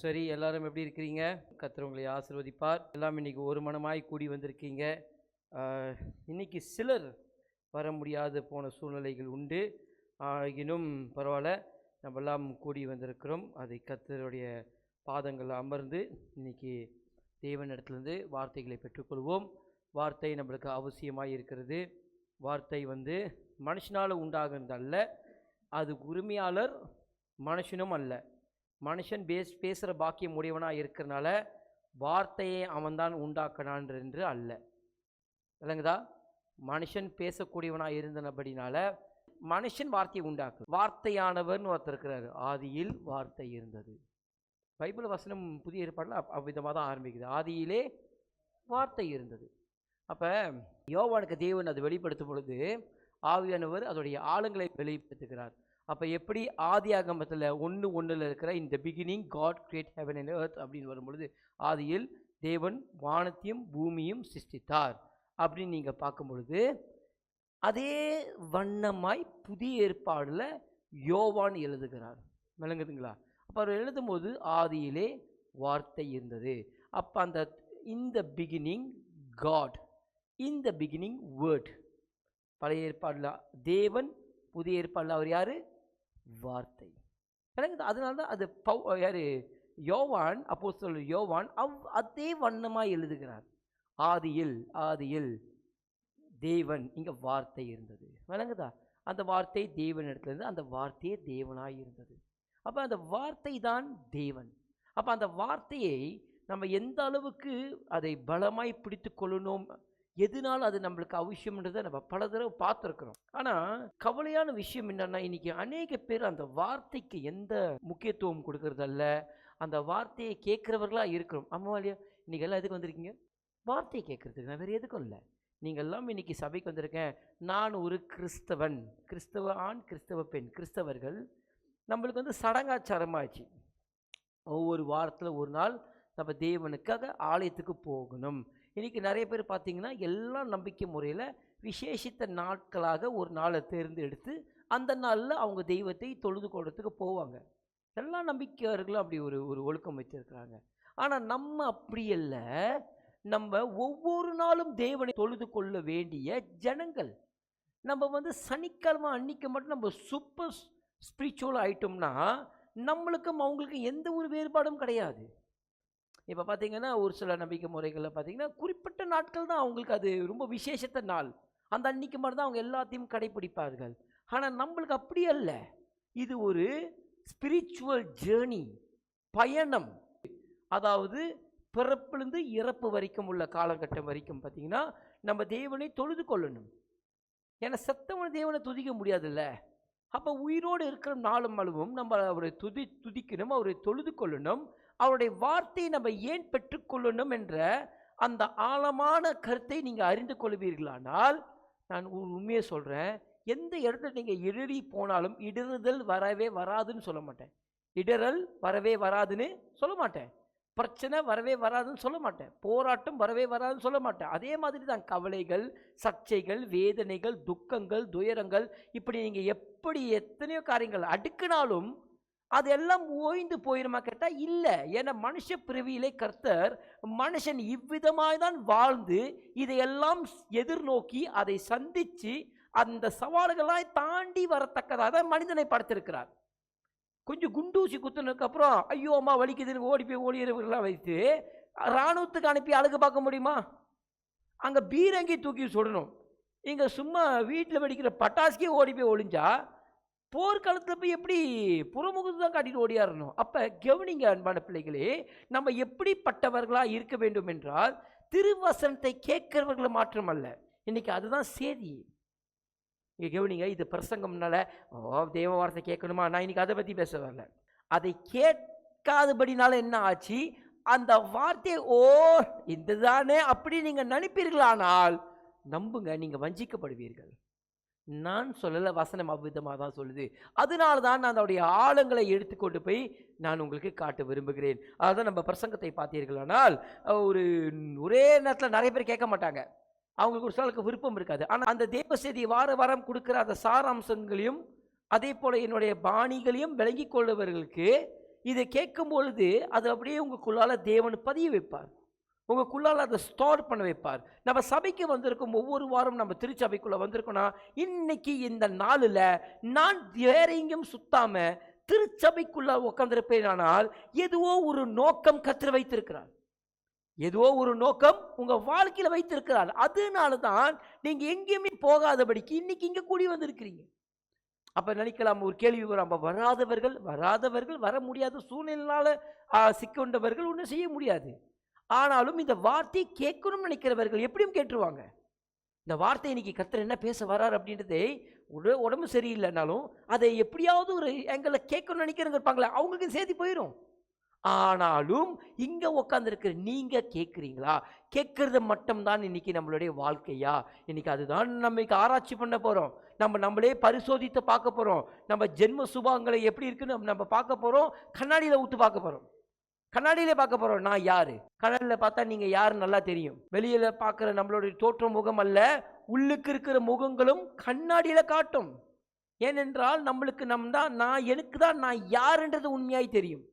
சரி, எல்லாரும் எப்படி இருக்கிறீங்க? கர்த்தர் உங்களை ஆசீர்வதிப்பார். எல்லாம் இன்னைக்கு ஒரு மனமாய் கூடி வந்திருக்கீங்க. இன்னைக்கு சிலர் வர முடியாத போன சூழ்நிலைகள் உண்டு. ஆகினும் பரவாயில்ல, நம்ம எல்லாம் கூடி வந்திருக்கிறோம். அதை கர்த்தருடைய பாதங்கள் அமர்ந்து இன்னைக்கு தேவனிடத்திலிருந்து வார்த்தைகளை பெற்றுக்கொள்வோம். வார்த்தை நம்மளுக்கு அவசியமாக இருக்கிறது. வார்த்தை மனுஷனால் உண்டாகுறதல்ல, அது உரிமையாளர் மனுஷனும் அல்ல. மனுஷன் பேசுகிற பாக்கியம் உடையவனாக இருக்கிறனால வார்த்தையை அவன்தான் உண்டாக்கினான் என்று அல்ல. இல்லைங்கதா? மனுஷன் பேசக்கூடியவனாக இருந்தபடினால மனுஷன் வார்த்தையை உண்டாக்கு. வார்த்தையானவர்னு ஒருத்தர் இருக்கிறார். ஆதியில் வார்த்தை இருந்தது. பைபிள் வசனம் புதிய ஏற்பாட்டில் அவ்விதமாக தான் ஆரம்பிக்குது. ஆதியிலே வார்த்தை இருந்தது. அப்போ யோவானுக்கு தேவன் அதை வெளிப்படுத்தும் பொழுது ஆவியானவர் அதோடைய ஆழங்களை வெளிப்படுத்துகிறார். அப்போ எப்படி ஆதியாகமத்தில் 1:1 இருக்கிற இந்த beginning God create heaven and earth அப்படின்னு வரும்பொழுது ஆதியில் தேவன் வானத்தையும் பூமியும் சிருஷ்டித்தார் அப்படின்னு நீங்கள் பார்க்கும் பொழுது அதே வண்ணமாய் புதிய ஏற்பாடில் யோவான் எழுதுகிறார். விளங்குதுங்களா? அப்போ அவர் எழுதும் போது ஆதியிலே வார்த்தை இருந்தது. அப்போ இந்த பிகினிங் காட், இந்த பிகினிங் வேர்ட். பழைய ஏற்பாடில் தேவன், புதிய ஏற்பாடில் அவர் யார்? வார்த்தை. அதனால தான் அது யார்? யோவான், அப்போஸ்தலர் யோவான் அதே வண்ணமாக எழுதுகிறார். ஆதியில் தேவன், இங்கே வார்த்தை இருந்தது. விளங்குதா? அந்த வார்த்தை தேவனிடத்துல இருந்து, அந்த வார்த்தையே தேவனாய் இருந்தது. அப்போ அந்த வார்த்தை தான் தேவன். அப்போ அந்த வார்த்தையை நம்ம எந்த அளவுக்கு அதை பலமாய் பிடித்து கொள்ளணும், எதனால அது நம்மளுக்கு அவசியம்ன்றதை நம்ம பல தடவை பார்த்துருக்குறோம். ஆனால் கவலையான விஷயம் என்னன்னா, இன்னைக்கு அநேக பேர் அந்த வார்த்தைக்கு எந்த முக்கியத்துவம் கொடுக்கறதல்ல, அந்த வார்த்தையை கேட்குறவர்களாக இருக்கிறோம். ஆமாம் இல்லையா? இன்னைக்கு எல்லாம் எதுக்கு வந்திருக்கீங்க? வார்த்தையை கேட்குறதுக்கு. நான் வேறு எதுக்கும் இல்லை. நீங்கள் எல்லாம் இன்னைக்கு சபைக்கு வந்திருக்கேன். நான் ஒரு கிறிஸ்தவன், கிறிஸ்தவ ஆண், கிறிஸ்தவ பெண், கிறிஸ்தவர்கள் நம்மளுக்கு சடங்காச்சாரமாச்சு. ஒவ்வொரு வாரத்தில் ஒரு நாள் நம்ம தேவனுக்காக ஆலயத்துக்கு போகணும். இன்றைக்கி நிறைய பேர் பார்த்திங்கன்னா எல்லா நம்பிக்கை முறையில் விசேஷித்த நாட்களாக ஒரு நாளை தேர்ந்தெடுத்து அந்த நாளில் அவங்க தெய்வத்தை தொழுது கொள்றதுக்கு போவாங்க. எல்லா நம்பிக்கையாளர்களும் அப்படி ஒரு ஒழுக்கம் வச்சுருக்கிறாங்க. ஆனால் நம்ம அப்படி இல்லை. நம்ம ஒவ்வொரு நாளும் தேவனை தொழுது கொள்ள வேண்டிய ஜனங்கள். நம்ம சனிக்கிழமை அன்னைக்கு மட்டும் நம்ம சூப்பர் ஸ்பிரிச்சுவல் ஆகிட்டோம்னா நம்மளுக்கும் அவங்களுக்கும் எந்த ஒரு வேறுபாடும் கிடையாது. இப்போ பார்த்தீங்கன்னா ஒரு சில நம்பிக்கை முறைகளில் பார்த்தீங்கன்னா குறிப்பிட்ட நாட்கள் தான் அவங்களுக்கு அது ரொம்ப விசேஷத்த நாள். அந்த அன்னைக்கு மட்டும் தான் அவங்க எல்லாத்தையும் கடைப்பிடிப்பார்கள். ஆனால் நம்மளுக்கு அப்படி அல்ல. இது ஒரு ஸ்பிரிச்சுவல் ஜேர்னி, பயணம். அதாவது பிறப்பிலிருந்து இறப்பு வரைக்கும் உள்ள காலகட்டம் வரைக்கும் பார்த்தீங்கன்னா நம்ம தேவனை தொழுது கொள்ளணும். ஏன்னா செத்தவனை தேவனை துதிக்க முடியாதுல்ல. அப்போ உயிரோடு இருக்கிற நாளும் அளவும் நம்ம அவரை துதிக்கணும், அவரை தொழுது கொள்ளணும். அவருடைய வார்த்தையை நம்ம ஏன் பெற்றுக்கொள்ளணும் என்ற அந்த ஆழமான கருத்தை நீங்கள் அறிந்து கொள்வீர்களானால், நான் உண்மையை சொல்கிறேன், எந்த இடத்துல நீங்கள் இடறி போனாலும் இடறுதல் வரவே வராதுன்னு சொல்ல மாட்டேன். இடறல் வரவே வராதுன்னு சொல்ல மாட்டேன். பிரச்சனை வரவே வராதுன்னு சொல்ல மாட்டேன். போராட்டம் வரவே வராதுன்னு சொல்ல மாட்டேன். அதே மாதிரி தான் கவலைகள், சர்ச்சைகள், வேதனைகள், துக்கங்கள், துயரங்கள், இப்படி நீங்கள் எப்படி எத்தனையோ காரியங்கள் அடுக்கினாலும் அதெல்லாம் ஓய்ந்து போயிடுமா கேட்டால் இல்லை. ஏன்னா மனுஷ பிறவியிலே கர்த்தர் மனுஷன் இவ்விதமாய் தான் வாழ்ந்து இதையெல்லாம் எதிர்நோக்கி அதை சந்தித்து அந்த சவால்களாய் தாண்டி வரத்தக்கதாக தான் மனிதனை படைத்திருக்கிறார். கொஞ்சம் குண்டூசி குத்துனதுக்கு அப்புறம் ஐயோ அம்மா வலிக்குதுன்னு ஓடி போய் ஓடிறவர்களாக வைத்து இராணுவத்துக்கு அனுப்பி அழகு பார்க்க முடியுமா? அங்கே பீரங்கி தூக்கி சுடணும். இங்கே சும்மா வீட்டில் வெடிக்கிற பட்டாசுக்கே ஓடி போய் ஒளிஞ்சா போர்க்காலத்தில் போய் எப்படி புறமுகத்து தான் காட்டிட்டு ஓடியாரணும். அப்போ கவனிங்க அன்பான பிள்ளைகளே, நம்ம எப்படிப்பட்டவர்களாக இருக்க வேண்டும் என்றால் திருவசனத்தை கேட்கிறவர்களை மாற்றமல்ல. இன்னைக்கு அதுதான் செய்தி. இங்கே கவனிங்க, இது பிரசங்கம்னால தேவ வார்த்தை கேட்கணுமா, நான் இன்னைக்கு அதை பற்றி பேச வரல. அதை கேட்காதபடினால என்ன ஆச்சு, அந்த வார்த்தையை இந்த தானே அப்படி நீங்கள் நினைப்பீர்களானால் நம்புங்க, நீங்கள் வஞ்சிக்கப்படுவீர்கள். நான் சொல்லலை, வசனம் அவ்விதமாக தான் சொல்லுது. அதனால தான் நான் அதோடைய ஆழங்களை எடுத்துக்கொண்டு போய் நான் உங்களுக்கு காட்ட விரும்புகிறேன். அதான் நம்ம பிரசங்கத்தை பார்த்தீர்களானால் ஒரே நேரத்தில் நிறைய பேர் கேட்க மாட்டாங்க. அவங்களுக்கு ஒரு சிலருக்கு விருப்பம் இருக்காது. ஆனால் அந்த தேவ செய்தி வாரம் கொடுக்குற அந்த சாராம்சங்களையும் அதே போல் என்னுடைய பாணிகளையும் விளங்கி கொள்ளுவர்களுக்கு இதை கேட்கும் பொழுது அது அப்படியே உங்களுக்குள்ளால தேவன் பதிய வைப்பார், உங்களுக்குள்ளால அதை ஸ்டோர் பண்ண வைப்பார். நம்ம சபைக்கு வந்திருக்கோம், ஒவ்வொரு வாரம் நம்ம திருச்சபைக்குள்ள வந்திருக்கோம்னா, இன்னைக்கு இந்த நாளில் நான் வேற எங்கேயும் சுத்தாம திருச்சபைக்குள்ள உட்கார்ந்திருப்பேன். ஆனால் ஏதோ ஒரு நோக்கம் கர்த்தர் வைத்திருக்கிறார், ஏதோ ஒரு நோக்கம் உங்க வாழ்க்கையில வைத்திருக்கிறார். அதனால தான் நீங்க எங்கேயுமே போகாதபடிக்கு இன்னைக்கு இங்க கூடி வந்திருக்கிறீங்க. அப்ப நினைக்கலாம், ஒரு கேள்வி வரும், அப்ப வராதவர்கள் வர முடியாத சூழ்நிலையால சிக்கொண்டவர்கள் ஒன்றும் செய்ய முடியாது. ஆனாலும் இந்த வார்த்தை கேட்கணும்னு நினைக்கிறவர்கள் எப்படியும் கேட்டுருவாங்க. இந்த வார்த்தை இன்னைக்கு கர்த்தர் என்ன பேச வரார் அப்படின்றதே, உடம்பு சரியில்லைனாலும் அதை எப்படியாவது ஒரு எங்களை கேட்கணும்னு நினைக்கிறவங்க இருப்பாங்களே, அவங்களுக்கு சேர்த்து போயிடும். ஆனாலும் இங்க உட்கார்ந்திருக்கிற நீங்க கேட்குறீங்களா? கேட்கறது மட்டும்தான் இன்னைக்கு நம்மளுடைய வாழ்க்கையா? இன்னைக்கு அதுதான் நம்ம ஆராய்ச்சி பண்ண போறோம். நம்மளே பரிசோதித்து பார்க்க போறோம். நம்ம ஜென்ம சுபாவங்களை எப்படி இருக்குன்னு நம்ம பார்க்க போறோம். கண்ணாடியில ஊத்து பார்க்க போறோம். கண்ணாடியிலே பார்க்க போறோம், நான் யாரு. கண்ணாடியில பார்த்தா நீங்க யாரு நல்லா தெரியும். வெளியில பார்க்குற நம்மளுடைய தோற்ற முகம் அல்ல, உள்ளுக்கு இருக்கிற முகங்களும் கண்ணாடியில காட்டும். ஏனென்றால் நம்மளுக்கு எனக்கு தான் நான் யாருன்றது உண்மையாய் தெரியும்.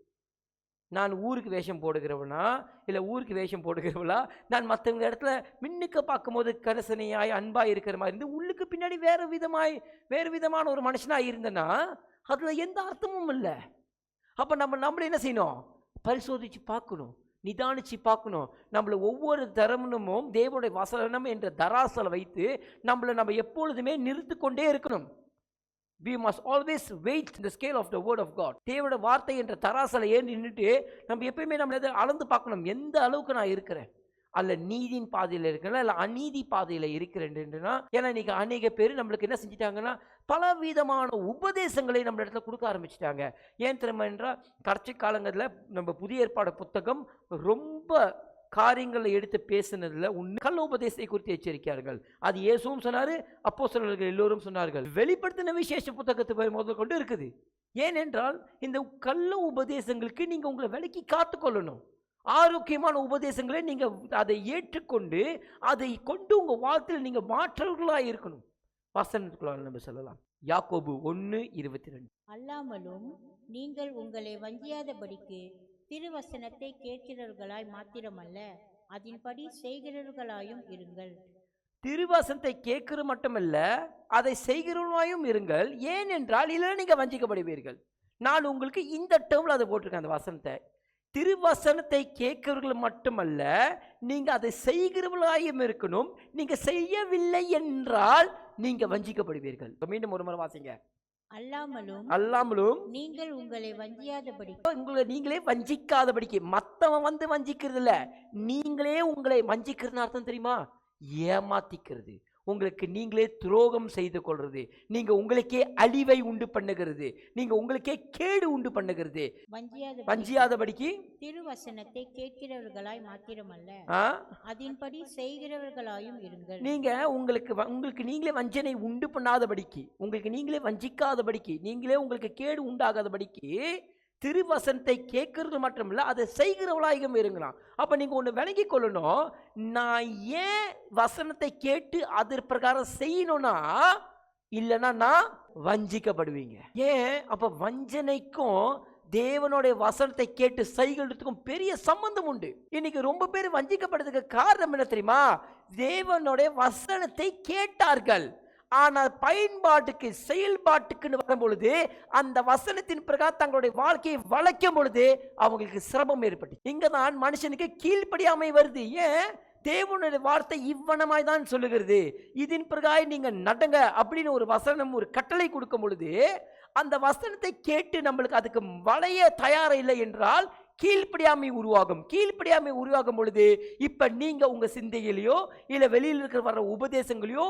நான் ஊருக்கு வேஷம் போடுகிறவனா இல்லை ஊருக்கு வேஷம் போடுகிறவளா? நான் மற்றவங்க இடத்துல மின்னுக்க பார்க்கும்போது கரசனையாய் அன்பாய் இருக்கிற மாதிரி இருந்து உள்ளுக்கு பின்னாடி வேறு விதமான ஒரு மனுஷனாக இருந்தேன்னா அதில் எந்த அர்த்தமும் இல்லை. அப்போ நம்மள என்ன செய்யணும்? பரிசோதித்து பார்க்கணும், நிதானிச்சு பார்க்கணும். நம்மளை ஒவ்வொரு தரமும் தேவனுடைய வசனம் என்ற தராசலை வைத்து நம்ம எப்பொழுதுமே நிறுத்து கொண்டே இருக்கணும். We must always weight the scale of the word of God. தேவனுடைய வார்த்தை என்ற தராசலை ஏன் நின்றுட்டு நம்ம எப்பயுமே நம்ம எதை அளந்து பார்க்கணும். எந்த அளவுக்கு நான் இருக்கிறேன், அல்ல நீதியின் பாதையில் இருக்கிறேன் இல்லை அநீதி பாதையில் இருக்கிறேன்னா. ஏன்னா இன்னைக்கு அநேக பேர் நம்மளுக்கு என்ன செஞ்சிட்டாங்கன்னா, பல விதமான உபதேசங்களை நம்ம இடத்துல கொடுக்க ஆரம்பிச்சிட்டாங்க. ஏன் தெரியுமா என்றால், கடைசி காலங்களில் நம்ம புதிய ஏற்பாடு புத்தகம் ரொம்ப காரியங்களை எடுத்து பேசினதுல கள்ள உபதேசத்தை குறித்து எச்சரிக்கிறார்கள். அது இயேசுவும் சொன்னாரு, அப்போஸ்தலர்கள் எல்லோரும் சொன்னார்கள். வெளிப்படுத்தின விசேஷ புத்தகத்தை முதல் கொண்டு இருக்குது. ஏனென்றால் இந்த கள்ள உபதேசங்களுக்கு நீங்க உங்களை விலக்கி காத்துக்கொள்ளணும். ஆரோக்கியமான உபதேசங்களை நீங்க அதை ஏற்றுக்கொண்டு அதை கொண்டு உங்க வாழ்க்கையில் நீங்க மாற்றவர்களாக இருக்கணும். வசனத்துக்குள்ள நம்ம சொல்லலாம். யாக்கோபு 1:22. அல்லாமலும் நீங்கள் உங்களை வஞ்சியாதபடிக்கு திருவசனத்தை கேட்கிறவர்களாய் மாத்திரமல்ல, அதன்படி செய்கிறவர்களாயும் இருங்கள். திருவசனத்தை கேட்கிற மட்டுமல்ல, அதை செய்கிறவர்களாயும் இருங்கள். ஏனென்றால் இல்லை நீங்க வஞ்சிக்கப்படுவீர்கள். நான் உங்களுக்கு இந்த டேர்ம்ல அதை போட்டிருக்கேன். அந்த வசனத்தை, திருவசனத்தை கேட்கிறவர்கள் மட்டுமல்ல, நீங்க அதை செய்கிறவர்களாயும் இருக்கணும். நீங்க செய்யவில்லை என்றால் நீங்க வஞ்சிக்கப்படுவீர்கள். மீண்டும் ஒரு முறை வாசிங்க. அல்லாமலும் நீங்கள் உங்களை நீங்களே வஞ்சிக்காதபடிக்கு. மத்தவன் வஞ்சிக்கிறது இல்ல, நீங்களே உங்களை வஞ்சிக்கிறதுன்னு அர்த்தம் தெரியுமா? ஏமாத்திக்கிறது, உங்களுக்கு நீங்களே துரோகம் செய்து கொள்றது, நீங்க உங்களுக்கே அழிவை உண்டு பண்ணுகிறது, நீங்க உங்களுக்கே கேடு உண்டு பண்ணுகிறது. வஞ்சியாதபடிக்கு திருவசனத்தை கேட்கிறவர்களாய் மாத்திரமல்ல, அதன்படி செய்கிறவர்களாயும் இருங்கள். நீங்க உங்களுக்கு நீங்களே வஞ்சனை உண்டு பண்ணாதபடிக்கு, உங்களுக்கு நீங்களே வஞ்சிக்காதபடிக்கு, நீங்களே உங்களுக்கு கேடு உண்டாகாதபடிக்கு திருவசனத்தை கேட்கறது மட்டுமில்ல, அதை செய்கிறவளாயும் இருங்களாம். அப்ப நீங்க ஒண்ணு விளங்கி கொள்ளணும், நான் ஏன் வசனத்தை கேட்டு அது பிரகாரம் செய்யணும்னா, இல்லைன்னா நான் வஞ்சிக்கப்படுவீங்க. ஏன்? அப்ப வஞ்சனைக்கும் தேவனுடைய வசனத்தை கேட்டு செய்கிறதுக்கும் பெரிய சம்பந்தம் உண்டு. இன்னைக்கு ரொம்ப பேர் வஞ்சிக்கப்படுறதுக்கு காரணம் என்ன தெரியுமா? தேவனுடைய வசனத்தை கேட்டார்கள், ஆனால் பயன்பாட்டுக்கு செயல்பாட்டுக்குன்னு வரும் பொழுது அந்த வசனத்தின் பிரகாரம் தங்களுடைய வாழ்க்கையை வளைக்கும் பொழுது அவங்களுக்கு சிரமம் ஏற்பட்டு, இங்கதான் மனுஷனுக்கு கீழ்ப்படியாமை வருது. ஏன்? தேவனுடைய வார்த்தை இவ்வனமாய் தான் சொல்லுகிறது, இதன் பிரகாரம் நீங்க நடங்க அப்படின்னு ஒரு வசனம், ஒரு கட்டளை கொடுக்கும் பொழுது அந்த வசனத்தை கேட்டு நம்மளுக்கு அதுக்கு வளைய தயார இல்லை என்றால் கீழ்ப்படியாமை உருவாகும். கீழ்ப்படியாமை உருவாகும் பொழுது இப்ப நீங்க உங்க சிந்தையிலையோ இல்ல வெளியில் இருக்கிற வர்ற உபதேசங்களையோ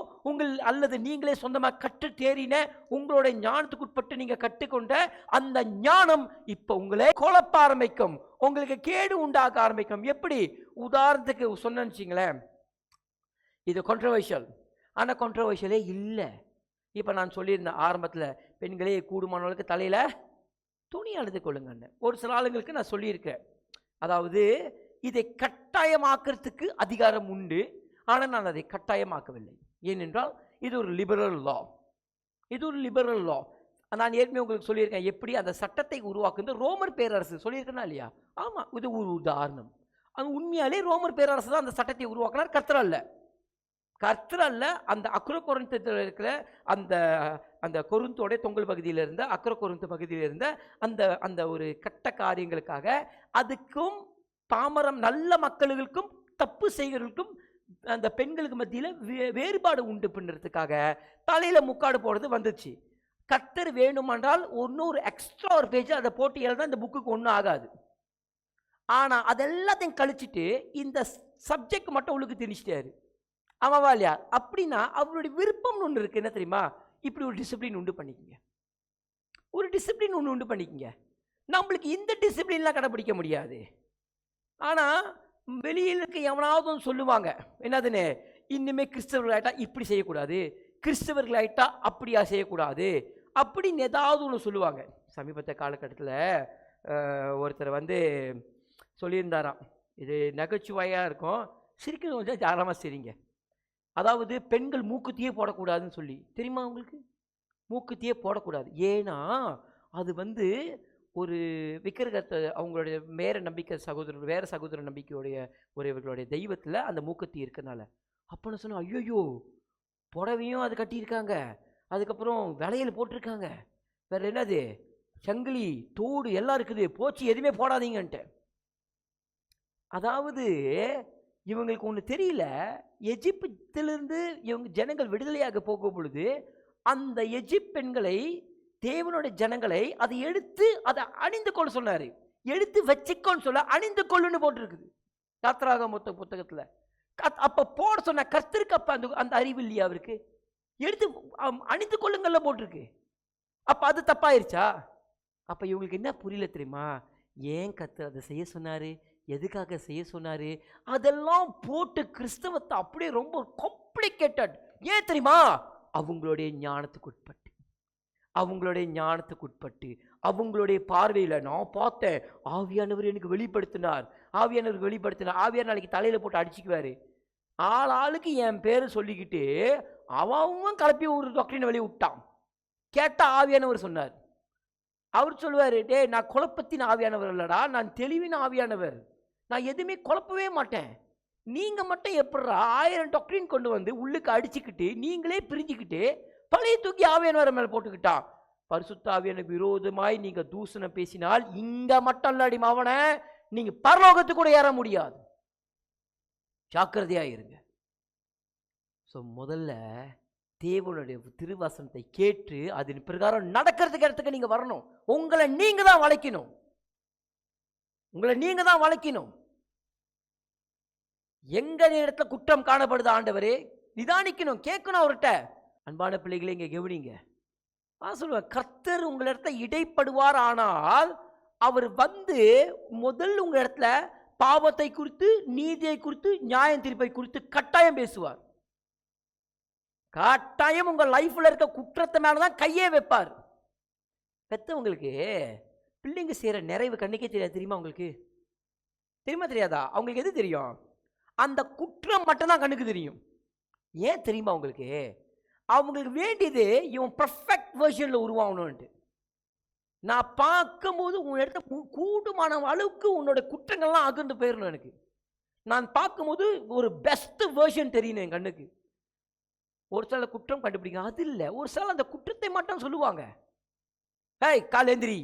அல்லது நீங்களே சொந்தமா கற்று தேறின உங்களுடைய ஞானத்துக்கு உட்பட்டு நீங்க கற்றுக்கொண்ட அந்த ஞானம் இப்ப உங்களே குழப்ப ஆரம்பிக்கும், உங்களுக்கு கேடு உண்டாக்க ஆரம்பிக்கும். எப்படி? உதாரணத்துக்கு சொன்னேன்னு, இது கான்ட்ரோவர்ஷியல், ஆனா கான்ட்ரோவர்ஷியலே இல்லை. இப்ப நான் சொல்லியிருந்தேன் ஆரம்பத்துல, பெண்களே கூடுமானவர்களுக்கு தலையில துணி அழுது கொள்ளுங்கன்னு. ஒரு சில ஆளுங்களுக்கு நான் சொல்லியிருக்கேன், அதாவது இதை கட்டாயமாக்குறதுக்கு அதிகாரம் உண்டு, ஆனால் நான் அதை கட்டாயமாக்கவில்லை. ஏனென்றால் இது ஒரு லிபரல் லா, இது ஒரு லிபரல் லா. நான் ஏற்கனவே உங்களுக்கு சொல்லியிருக்கேன் எப்படி அந்த சட்டத்தை உருவாக்குறது ரோமர் பேரரசு சொல்லியிருக்கேனா இல்லையா? ஆமாம், இது ஒரு உதாரணம். அது உண்மையாலே ரோமர் பேரரசு தான் அந்த சட்டத்தை உருவாக்கினார், கர்த்தர் அல்ல. கர்த்தர் அல்ல. அந்த அக்ரோகொரிந்தியத்தில் இருக்கிற அந்த அந்த கொரிந்தோட தொங்கல் பகுதியில் இருந்த அக்ரோகொரிந்து பகுதியில் இருந்த அந்த அந்த ஒரு கட்ட காரியங்களுக்காக அதுக்கும் பாமரம் நல்ல மக்களுக்கும் தப்பு செய்கிறவர்களுக்கும் அந்த பெண்களுக்கு மத்தியில் வேறுபாடு உண்டு பண்ணுறதுக்காக தலையில் முக்காடு போடுறது வந்துச்சு. கர்த்தர் வேணுமென்றால் இன்னொரு எக்ஸ்ட்ரா ஒரு பேஜ் அதை போட்டு எழுத இந்த புக்குக்கு ஒன்றும் ஆகாது. ஆனால் அதெல்லாத்தையும் கழிச்சிட்டு இந்த சப்ஜெக்ட் மட்டும் உங்களுக்கு திணிச்சிட்டாரு. ஆமாவா இல்லையா? அப்படின்னா அவருடைய விருப்பம்னு ஒன்று இருக்குது. என்ன தெரியுமா? இப்படி ஒரு டிசிப்ளின் உண்டு பண்ணிக்கங்க, ஒரு டிசிப்ளின் ஒன்று உண்டு பண்ணிக்கங்க. நம்மளுக்கு இந்த டிசிப்ளின்லாம் கடைப்பிடிக்க முடியாது. ஆனால் வெளியில் இருக்க எவனாவது சொல்லுவாங்க, என்னதுன்னு, இன்னுமே கிறிஸ்தவர்களாயிட்டா இப்படி செய்யக்கூடாது, கிறிஸ்தவர்களாயிட்டா அப்படியா செய்யக்கூடாது அப்படின்னு ஏதாவது ஒன்று சொல்லுவாங்க. சமீபத்த காலகட்டத்தில் ஒருத்தர் சொல்லியிருந்தாராம், இது நகைச்சுவையாக இருக்கும், சிரிக்கிறது கொஞ்சம் தாராளமாக சரிங்க. அதாவது பெண்கள் மூக்குத்தியே போடக்கூடாதுன்னு சொல்லி, தெரியுமா உங்களுக்கு? மூக்குத்தியே போடக்கூடாது. ஏன்னா அது ஒரு விக்கிரகத்தை அவங்களுடைய வேற சகோதர நம்பிக்கையுடைய இவர்களுடைய தெய்வத்தில் அந்த மூக்குத்தி இருக்கனால. அப்போன்னு சொன்னால், ஐயோயோ புடவையும் அது கட்டியிருக்காங்க, அதுக்கப்புறம் வளையல் போட்டிருக்காங்க, வேற என்னது சங்கிலி தோடு எல்லாம் இருக்குது, போச்சு எதுவுமே போடாதீங்கன்ட்டு. அதாவது இவங்களுக்கு ஒன்று தெரியல, எஜிப்திலிருந்து இவங்க ஜனங்கள் விடுதலையாக போகும் பொழுது அந்த எஜிப்ட் பெண்களை, தேவனுடைய ஜனங்களை அதை எடுத்து அதை அணிந்து கொள்ள சொன்னார். எடுத்து வச்சுக்கோன்னு சொல்ல அணிந்து கொள்ளுன்னு போட்டிருக்குது யாத்திராகம புத்தகத்தில். அப்போ போட சொன்ன கர்த்தருக்கு அப்போ அந்த அறிவு இல்லையா அவருக்கு? எடுத்து அணிந்து கொள்ளுங்கள்ல போட்டிருக்கு. அப்போ அது தப்பாயிருச்சா? அப்போ இவங்களுக்கு என்ன புரியல தெரியுமா? ஏன் கர்த்தர் அதை செய்ய சொன்னார், எதுக்காக செய்ய சொன்னார், அதெல்லாம் போட்டு கிறிஸ்தவத்தை அப்படியே ரொம்ப காம்ப்ளிகேட்டட். ஏன் தெரியுமா? அவங்களுடைய ஞானத்துக்கு உட்பட்டு அவங்களுடைய பார்வையில் நான் பார்த்தேன், ஆவியானவர் எனக்கு வெளிப்படுத்தினார், ஆவியானவர் நாளைக்கு தலையில் போட்டு அடிச்சுக்குவார். ஆளுக்கு என் பேர் சொல்லிக்கிட்டு அவன் கலப்பி ஒரு டாக்டரின் வெளியே விட்டான். கேட்டால் ஆவியானவர் சொன்னார். அவர் சொல்லுவார், டே நான் குழப்பத்தின் ஆவியானவர் இல்லடா, நான் தெளிவின் ஆவியானவர், நான் எதுவுமே குழப்பவே மாட்டேன். நீங்கள் மட்டும் எப்படா 1000 டாக்டரின் கொண்டு உள்ளுக்கு அடிச்சுக்கிட்டு நீங்களே பிரிஞ்சுக்கிட்டு பழைய தூக்கி ஆவியானவர் மேலே போட்டுக்கிட்டான். பரிசுத்த ஆவியானவருக்கு விரோதமாய் நீங்கள் தூசணம் பேசினால் இங்கே மட்டும் இல்லாடி மாவன நீங்கள் பரலோகத்துக்கு கூட ஏற முடியாது. ஜாக்கிரதையாக இருங்க. ஸோ முதல்ல தேவனுடைய திருவசனத்தை கேட்டு அதன் பிரகாரம் நடக்கிறதுக்கு இடத்துக்கு நீங்கள் வரணும். உங்களை நீங்கள் தான் வளைக்கணும். எங்க இடத்துல குற்றம் காணப்படுது ஆண்டவரே, நிதானிக்கணும், கேட்கணும் அவர்கிட்ட. அன்பான பிள்ளைகளை இங்கே கவனிங்க. சொல்லுவேன், கர்த்தர் உங்கள் இடத்துல இடைப்படுவார். ஆனால் அவர் முதல் உங்கள் இடத்துல பாவத்தை குறித்து, நீதியை குறித்து, நியாயம் தீர்ப்பை குறித்து கட்டாயம் பேசுவார். கட்டாயம் உங்கள் லைஃப்ல இருக்க குற்றத்தை மேலதான் கையே வைப்பார். பெத்தவங்களுக்கு பிள்ளைங்க செய்யற நிறைவு கண்ணுக்கே தெரியாது. தெரியுமா உங்களுக்கு? தெரியாதா? அவங்களுக்கு எது தெரியும்? அந்த குற்றம் மட்டும்தான் கண்ணுக்கு தெரியும். ஏன் தெரியுமா உங்களுக்கு? அவங்களுக்கு வேண்டியது இவன் பர்ஃபெக்ட் வெர்ஷனில் உருவாகணும்ன்ட்டு. நான் பார்க்கும்போது உன் இடத்துல கூடுமான அளவுக்கு உன்னோட குற்றங்கள்லாம் அகன்று போயிடணும். எனக்கு நான் பார்க்கும்போது ஒரு பெஸ்ட் வெர்ஷன் தெரியணும் என் கண்ணுக்கு. ஒரு சில குற்றம் கண்டுபிடிக்க அது இல்லை, ஒரு சில அந்த குற்றத்தை மட்டும் சொல்லுவாங்க. ஏய் காலேந்திரி,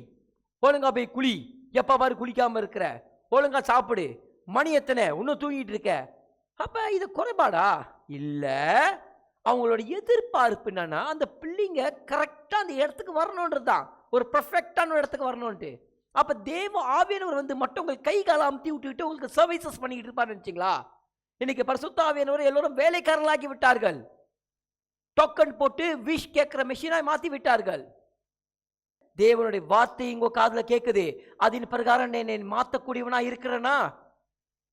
ஒழுங்கா போய் குளி, எப்போ பாரு குளிக்காமல் இருக்கிற, ஒழுங்கா சாப்பிடு, மணி எத்தனை, இன்னும் தூங்கிட்டு இருக்க. அப்போ இது குறைபாடா இல்லை. அவங்களோட எதிர்பார்ப்பு என்னன்னா அந்த பிள்ளைங்க கரெக்டாக அந்த இடத்துக்கு வரணுன்றது தான், ஒரு பர்ஃபெக்டான இடத்துக்கு வரணுன்ட்டு. அப்போ தேவ ஆவியானவர் மட்டும் உங்களுக்கு கை காலை அமுத்தி விட்டுக்கிட்டு உங்களுக்கு சர்வீசஸ் பண்ணிக்கிட்டு இருப்பாருன்னு நினச்சிங்களா? இன்னைக்கு பரிசுத்த ஆவியானவர் எல்லோரும் வேலைக்காரர்களாகி விட்டார்கள். டோக்கன் போட்டு விஷ் கேட்குற மெஷினாய் மாற்றி விட்டார்கள். தேவனுடைய வார்த்தை உங்க காதில் கேட்குது, அதன் பிரகாரம் நான் மாற்றக்கூடியவனா இருக்கிறேன்னா?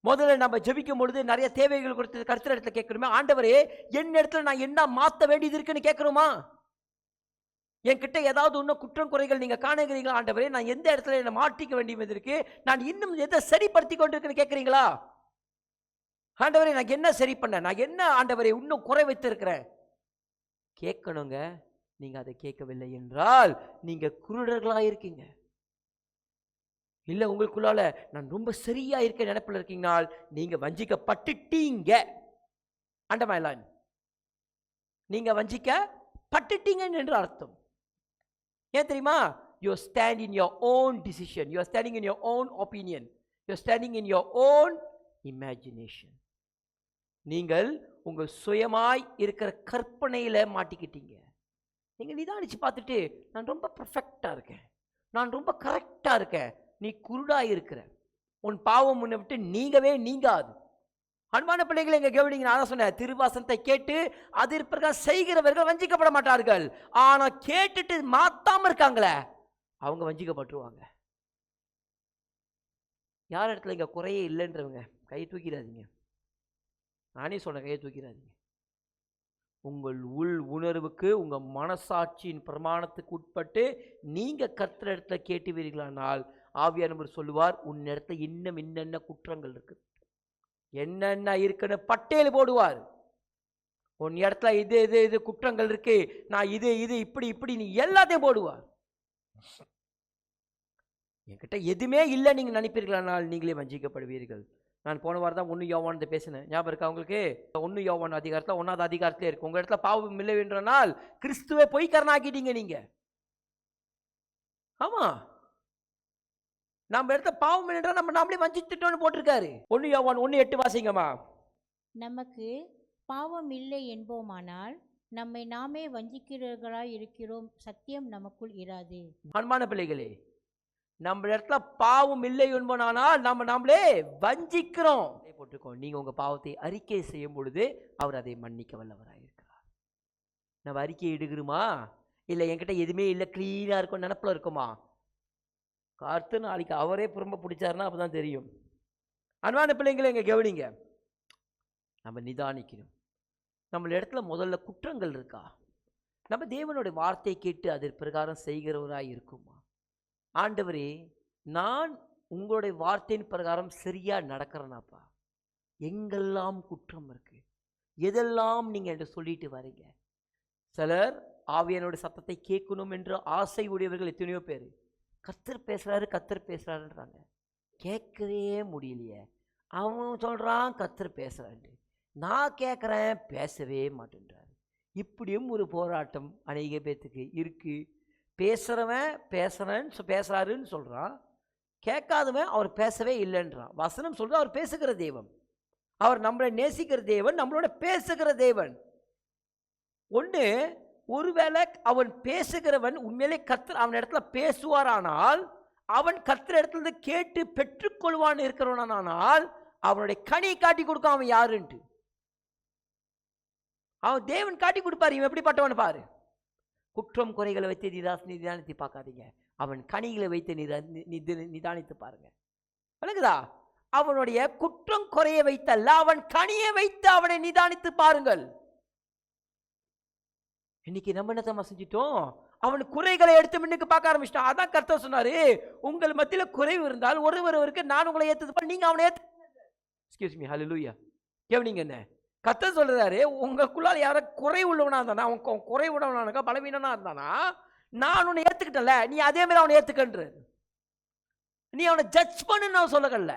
முதல்ல நம்ம ஜெபிக்கும் பொழுது நிறைய தேவைகள் கொடுத்து கருத்து இடத்துல கேட்கணுமே, ஆண்டவரே என் இடத்துல நான் என்ன மாற்ற வேண்டியது இருக்குன்னு கேட்கணுமா? என்கிட்ட ஏதாவது இன்னும் குற்றம் குறைகள் நீங்க காணுகிறீங்களா? ஆண்டவரே நான் எந்த இடத்துல என்ன மாற்றிக்க வேண்டியது இருக்கு, நான் இன்னும் எதை சரிப்படுத்தி கொண்டிருக்குன்னு கேட்குறீங்களா? ஆண்டவரே நான் என்ன சரி பண்ண, நான் என்ன ஆண்டவரே இன்னும் குறை வைத்திருக்கிறேன் கேட்கணுங்க. நீங்க அதை கேட்கவில்லை என்றால் நீங்க குருடர்களா இருக்கீங்க. இல்ல உங்களுக்குள்ளால நான் ரொம்ப சரியா இருக்க நினைப்புல இருக்கீங்கனால் நீங்க வஞ்சிக்கப்பட்டுட்டீங்க. அண்டர்லைன், நீங்க வஞ்சிக்கப்பட்டுட்டீங்க என்று அர்த்தம். ஏன் தெரியுமா? You stand in your own decision, you are standing in your own opinion, you are standing in your own imagination. நீங்கள் உங்கள் சுயமாய் இருக்கிற கற்பனையில மாட்டிக்கிட்டீங்க. நீங்க நிதானிச்சு பார்த்துட்டு நான் ரொம்ப பர்ஃபெக்டா இருக்கேன், நான் ரொம்ப கரெக்டா இருக்கேன். நீ குருடா இருக்கிற. உன் பாவம் முன்ன விட்டு நீங்கவே நீங்காது. அன்பான பிள்ளைகளை எங்க கவனிங்க, நான் சொன்னேன், திருவாசனத்தை கேட்டு அது இருப்பதற்காக செய்கிறவர்கள் வஞ்சிக்கப்பட மாட்டார்கள். ஆனா கேட்டுட்டு மாத்தாம இருக்காங்களே அவங்க வஞ்சிக்கப்பட்டுருவாங்க. யார் இடத்துல இங்க குறையே இல்லைன்றவங்க கையை தூக்கிடாதீங்க. நானே சொன்னேன், கையை தூக்கிடாதீங்க. உங்கள் உள் உணர்வுக்கு உங்க மனசாட்சியின் பிரமாணத்துக்கு உட்பட்டு நீங்க கர்த்தர் இடத்துல கேட்டுவீர்களானால் ஆவியானவர் சொல்லுவார், உன் இடத்துல இன்னும் என்னென்ன குற்றங்கள் இருக்கு, என்னென்ன இருக்குன்னு பட்டியல் போடுவார். உன் இடத்துல இது இது இது குற்றங்கள் இருக்கு, நான் இது இது இப்படி இப்படி நீ எல்லாத்தையும் போடுவார். என்கிட்ட எதுவுமே இல்லை நீங்க நினைப்பீர்களானால் நீங்களே வஞ்சிக்கப்படுவீர்கள். நான் போன வாரம் தான் 1 யோவான் பேசினேன், ஞாபகம் இருக்கா உங்களுக்கு? 1 யோவான் அதிகாரத்தில் 1வது அதிகாரத்திலே இருக்கு. உங்க இடத்துல பாவம் இல்லை என்றால் கிறிஸ்துவை பொய்க்காரனாக்கிட்டீங்க நீங்க. ஆமா, நம்ம இடத்துல பாவம் என்றால் நம்ம நாமளே வஞ்சித்துட்டோம்னு போட்டிருக்காரு. 1 யோவான் 1:8 வாசிங்கம்மா. நமக்கு பாவம் இல்லை என்போமானால் நம்மை நாமே வஞ்சிக்கிறவர்களாய் இருக்கிறோம், சத்தியம் நமக்குள் இராது. அன்பான பிள்ளைகளே, நம்ம இடத்துல பாவம் இல்லை என்போனால் நம்ம நாமளே வஞ்சிக்கிறோம் போட்டிருக்கோம். நீங்க உங்க பாவத்தை அறிக்கை செய்யும் பொழுது அவர் அதை மன்னிக்க வல்லவராயிருக்கிறார். நம்ம அறிக்கை இடுகிறோமா இல்லை என்கிட்ட எதுவுமே இல்லை கிளீனா இருக்கும் நினப்புல இருக்குமா? காத்து நாளைக்கு அவரே புறம்ப பிடிச்சாருன்னா அப்பதான் தெரியும். அன்பான பிள்ளைங்களை எங்க கவனிங்க, நம்ம நிதானிக்கணும். நம்ம இடத்துல முதல்ல குற்றங்கள் இருக்கா? நம்ம தேவனுடைய வார்த்தை கேட்டு அதன் பிரகாரம் செய்கிறவராய் இருக்குமா? ஆண்டவரே, நான் உங்களுடைய வார்த்தையின் பிரகாரம் சரியா நடக்கிறேனாப்பா, எங்கெல்லாம் குற்றம் இருக்கு, எதெல்லாம் நீங்க என்று சொல்லிட்டு வரீங்க. சிலர் ஆவியானுடைய சத்தத்தை கேட்கணும் என்று ஆசை உடையவர்கள் எத்தனையோ பேர் கர்த்தர் பேசுறாரு கர்த்தர் பேசுறாருன்றாங்க, கேட்கவே முடியலையே. அவன் சொல்றான் கர்த்தர் பேசுறாரு, நான் கேட்குறேன் பேசவே மாட்டேன்றாரு. இப்படியும் ஒரு போராட்டம் அநேக பேத்துக்கு இருக்கு. பேசுகிறவன் பேசுறாருன்னு சொல்கிறான், கேட்காதவன் அவர் பேசவே இல்லைன்றான். வசனம் சொல்றது அவர் பேசுகிற தேவன், அவர் நம்மளை நேசிக்கிற தேவன், நம்மளோட பேசுகிற தேவன். ஒன்று, ஒருவேளை அவன் பேசுகிறவன் உண்மையிலே கர்த்தர் அவன் இடத்துல பேசுவாரானால், அவன் கர்த்தர் இடத்துல கேட்டு பெற்றுக்கொள்வான்னு இருக்கிறவனானால் அவனுடைய கனி காட்டி கொடுக்க அவன் யாருன்ட்டு அவன் தேவன் காட்டி கொடுப்பார். இவன் எப்படிப்பட்டவன் பாரு. குற்றம் குறைகளை வைத்து நிதானித்து பார்க்காதீங்க, அவன் கனிகளை வைத்து நிதானித்து பாருங்க. விளங்குதா? அவனுடைய குற்றம் குறைய வைத்தல்ல, அவன் கனியை வைத்து அவனை நிதானித்து பாருங்கள். இன்னைக்கு நம்ம என்ன செஞ்சிட்டோம்? அவன் குறைகளை எடுத்து முன்னுக்கு பார்க்க ஆரம்பிச்சிட்டான். அதான் கர்த்தர் சொன்னாரு, உங்கள் மத்தியில குறைவு இருந்தால் ஒருவருக்கு நான் உங்களை ஏத்து, நீங்க அவனை ஏத்து. எக்ஸ்கியூஸ் மீ, ஹல்லேலூயா. கேவனிங்க என்ன கர்த்தர் சொல்றாரு, உங்களுக்குள்ளால் யார குறை உள்ளவனா இருந்தானா, அவன் குறை உள்ளவனானுக்கா பலவீனனா இருந்தானா, நான் உன்னை ஏத்துக்கிட்டல, நீ அதே மாதிரி அவனை ஏத்துக்கன்ற. நீ அவனை ஜட்ஜ் பண்ணு நான் சொல்லல.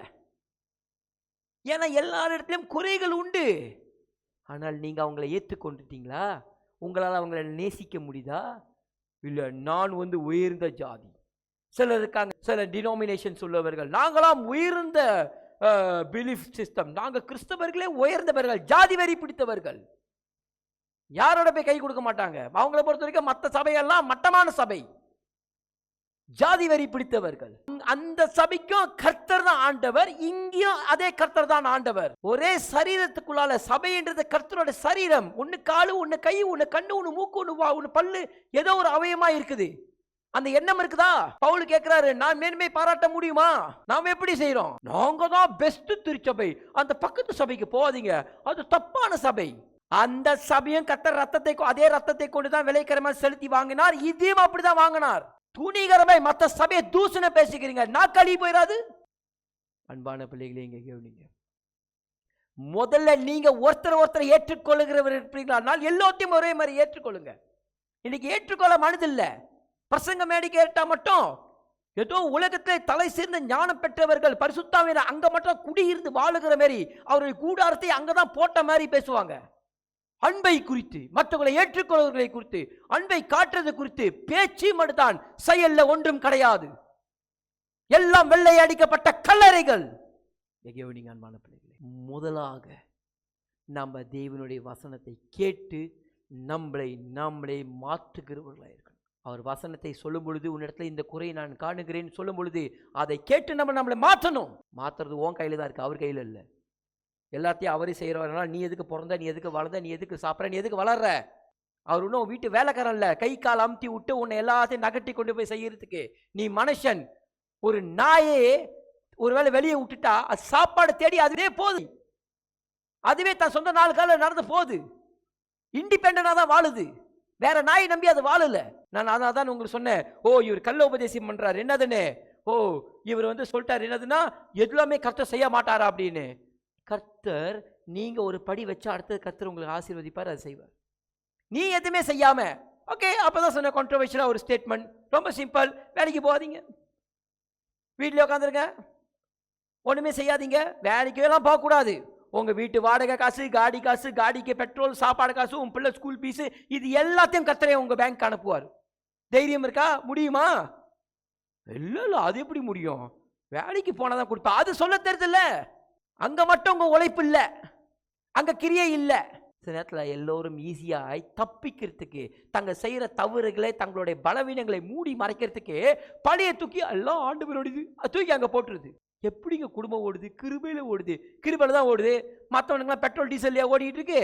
ஏன்னா எல்லாரிடத்திலும் குறைகள் உண்டு. ஆனால் நீங்க அவங்களை ஏற்றுக்கொண்டுட்டீங்களா? உங்களால் அவங்களை நேசிக்க முடியுதா? இல்லை, நான் உயர்ந்த ஜாதி. சிலர் இருக்காங்க, சில டினாமினேஷன்ஸ் உள்ளவர்கள், நாங்களாம் உயர்ந்த பிலீஃப் சிஸ்டம், நாங்கள் கிறிஸ்தவர்களே உயர்ந்தவர்கள், ஜாதி வெறி பிடித்தவர்கள். யாரோட போய் கை கொடுக்க மாட்டாங்க. அவங்கள பொறுத்த வரைக்கும் மற்ற சபையெல்லாம் மட்டமான சபை, ஜாதி வெறி பிடித்தவர்கள். அந்த சபைக்கும் கர்த்தர் தான் ஆண்டவர், இங்கேயும் அதே கர்த்தர் தான் ஆண்டவர். ஒரே சரீரத்துக்குள்ளால சபைன்றது கர்த்தரோட சரீரம். ஒன்னு காலு, ஒன்னு கை, ஒன்னு கண்ணு, ஒன்னு மூக்கு, ஒன்னு வா, ஒன்னு பல்லு, ஏதோ ஒரு அவயமா இருக்குது. அந்த எண்ணம் இருக்குதா? பவுல் கேட்கிறாரு, நான் மேன்மை பாராட்ட முடியுமா? நாம எப்படி செய்யறோம்? நாங்க தான் பெஸ்ட் திருச்சபை, அந்த பக்கத்து சபைக்கு போகாதீங்க, அது தப்பான சபை. அந்த சபையும் கர்த்தர் ரத்தத்தை, அதே ரத்தத்தை கொண்டுதான் விலைக்கரமா செலுத்தி வாங்கினார், இதையும் அப்படிதான் வாங்கினார். துணிகரமை மற்ற சபையை தூசண பேசிக்கிறீங்க, நான் கழுவி போயிடாது. அன்பான பிள்ளைகளே, இங்க கேளுங்க, முதல்ல நீங்க ஒருத்தர் ஏற்றுக்கொள்ளுகிறவர் இருப்பீங்களா? எல்லாத்தையும் ஒரே மாதிரி ஏற்றுக்கொள்ளுங்க. இன்னைக்கு ஏற்றுக்கொள்ள மனதில்லை. பிரசங்க மேடை கேட்டா மட்டும் ஏதோ உலகத்திலே தலை சேர்ந்த ஞானம் பெற்றவர்கள் பரிசுத்தாவினர் அங்க மட்டும் குடியிருந்து வாழுகிற மாதிரி அவருடைய கூடாரத்தை அங்கதான் போட்ட மாதிரி பேசுவாங்க. அன்பை குறித்து, மற்றவர்களை ஏற்றுக்கொள்வர்களை குறித்து, அன்பை காட்டுறது குறித்து பேச்சு மட்டும்தான், செயல்ல ஒன்றும் கிடையாது. எல்லாம் வெள்ளை அடிக்கப்பட்ட கல்லறைகள். அன்பான பிள்ளைகளே, முதலாக நம்ம தேவனுடைய வசனத்தை கேட்டு நம்மளை மாற்றுகிறவர்களாக இருக்கணும். அவர் வசனத்தை சொல்லும் பொழுது, உன்னிடத்துல இந்த குறையை நான் காணுகிறேன்னு சொல்லும் பொழுது அதை கேட்டு நம்மளை மாற்றணும். மாற்றுறது உன் கையில் தான் இருக்கு, அவர் கையில் இல்லை. எல்லாத்தையும் அவரே செய்கிறவர்களால் நீ எதுக்கு பிறந்த, நீ எதுக்கு வளர்ந்த, நீ எதுக்கு சாப்பிட்ற, நீ எதுக்கு வளர்ற? அவர் இன்னும் வீட்டு வேலைக்காரன் இல்லை. கை கால் அமுத்தி விட்டு உன்னை எல்லாத்தையும் நகட்டி கொண்டு போய் செய்யறதுக்கு நீ மனுஷன். ஒரு நாயே ஒருவேளை வெளியே விட்டுட்டா அது சாப்பாடு தேடி அதுவே போகுது. அதுவே தன் சொந்த 4 காலில் நடந்து போகுது. இண்டிபெண்டனாக தான் வாழுது. வேற நாயை நம்பி அது வாழல. நான் அதான் உங்களுக்கு சொன்னேன், ஓ இவர் கள்ள உபதேசம் பண்றாரு என்னதுன்னு. ஓ இவர் சொல்லிட்டாரு என்னதுன்னா எதுவுமே கர்த்தர் செய்ய மாட்டாரா அப்படின்னு. கர்த்தர் நீங்க ஒரு படி வச்சா அடுத்தது கர்த்தர் உங்களுக்கு ஆசீர்வதிப்பார், அதை செய்வார். நீ எதுவுமே செய்யாம, ஓகே அப்பதான் சொன்ன கான்ட்ரோவர்ஷியலா ஒரு ஸ்டேட்மெண்ட். ரொம்ப சிம்பிள். வேலைக்கு போகாதீங்க, வீட்டில் உட்காந்துருங்க, ஒண்ணுமே செய்யாதீங்க. வேலைக்கு எல்லாம் போகக்கூடாது. உங்க வீட்டு வாடகை காசு, காடி காசு, காடிக்கு பெட்ரோல், சாப்பாடு காசு, உன் பிள்ளை ஸ்கூல் ஃபீஸ், இது எல்லாத்தையும் கர்த்தரே உங்க பேங்க் அனுப்புவார். தைரியம் இருக்கா? முடியுமா? இல்ல அது எப்படி முடியும்? வேலைக்கு போனாதான் கொடுப்பா. அது சொல்ல தெரியுதுல்ல. அங்க மட்டும் உங்க உழைப்பு இல்ல, அங்க கிரியை இல்ல. சில நேரத்தில் எல்லோரும் ஈஸியாய் தப்பிக்கிறதுக்கு, தங்க செய்யற தவறுகளை, தங்களுடைய பலவீனங்களை மூடி மறைக்கிறதுக்கு பழைய தூக்கி எல்லாம் ஆண்டவரோடுது தூக்கி அங்க போட்டுருது. எப்படிங்க குடும்பம் ஓடுது? கிருபையில ஓடுது. கிருபையில தான் ஓடுது. மற்றவனுங்களாம் பெட்ரோல் டீசல்லையா ஓடிட்டு இருக்கு.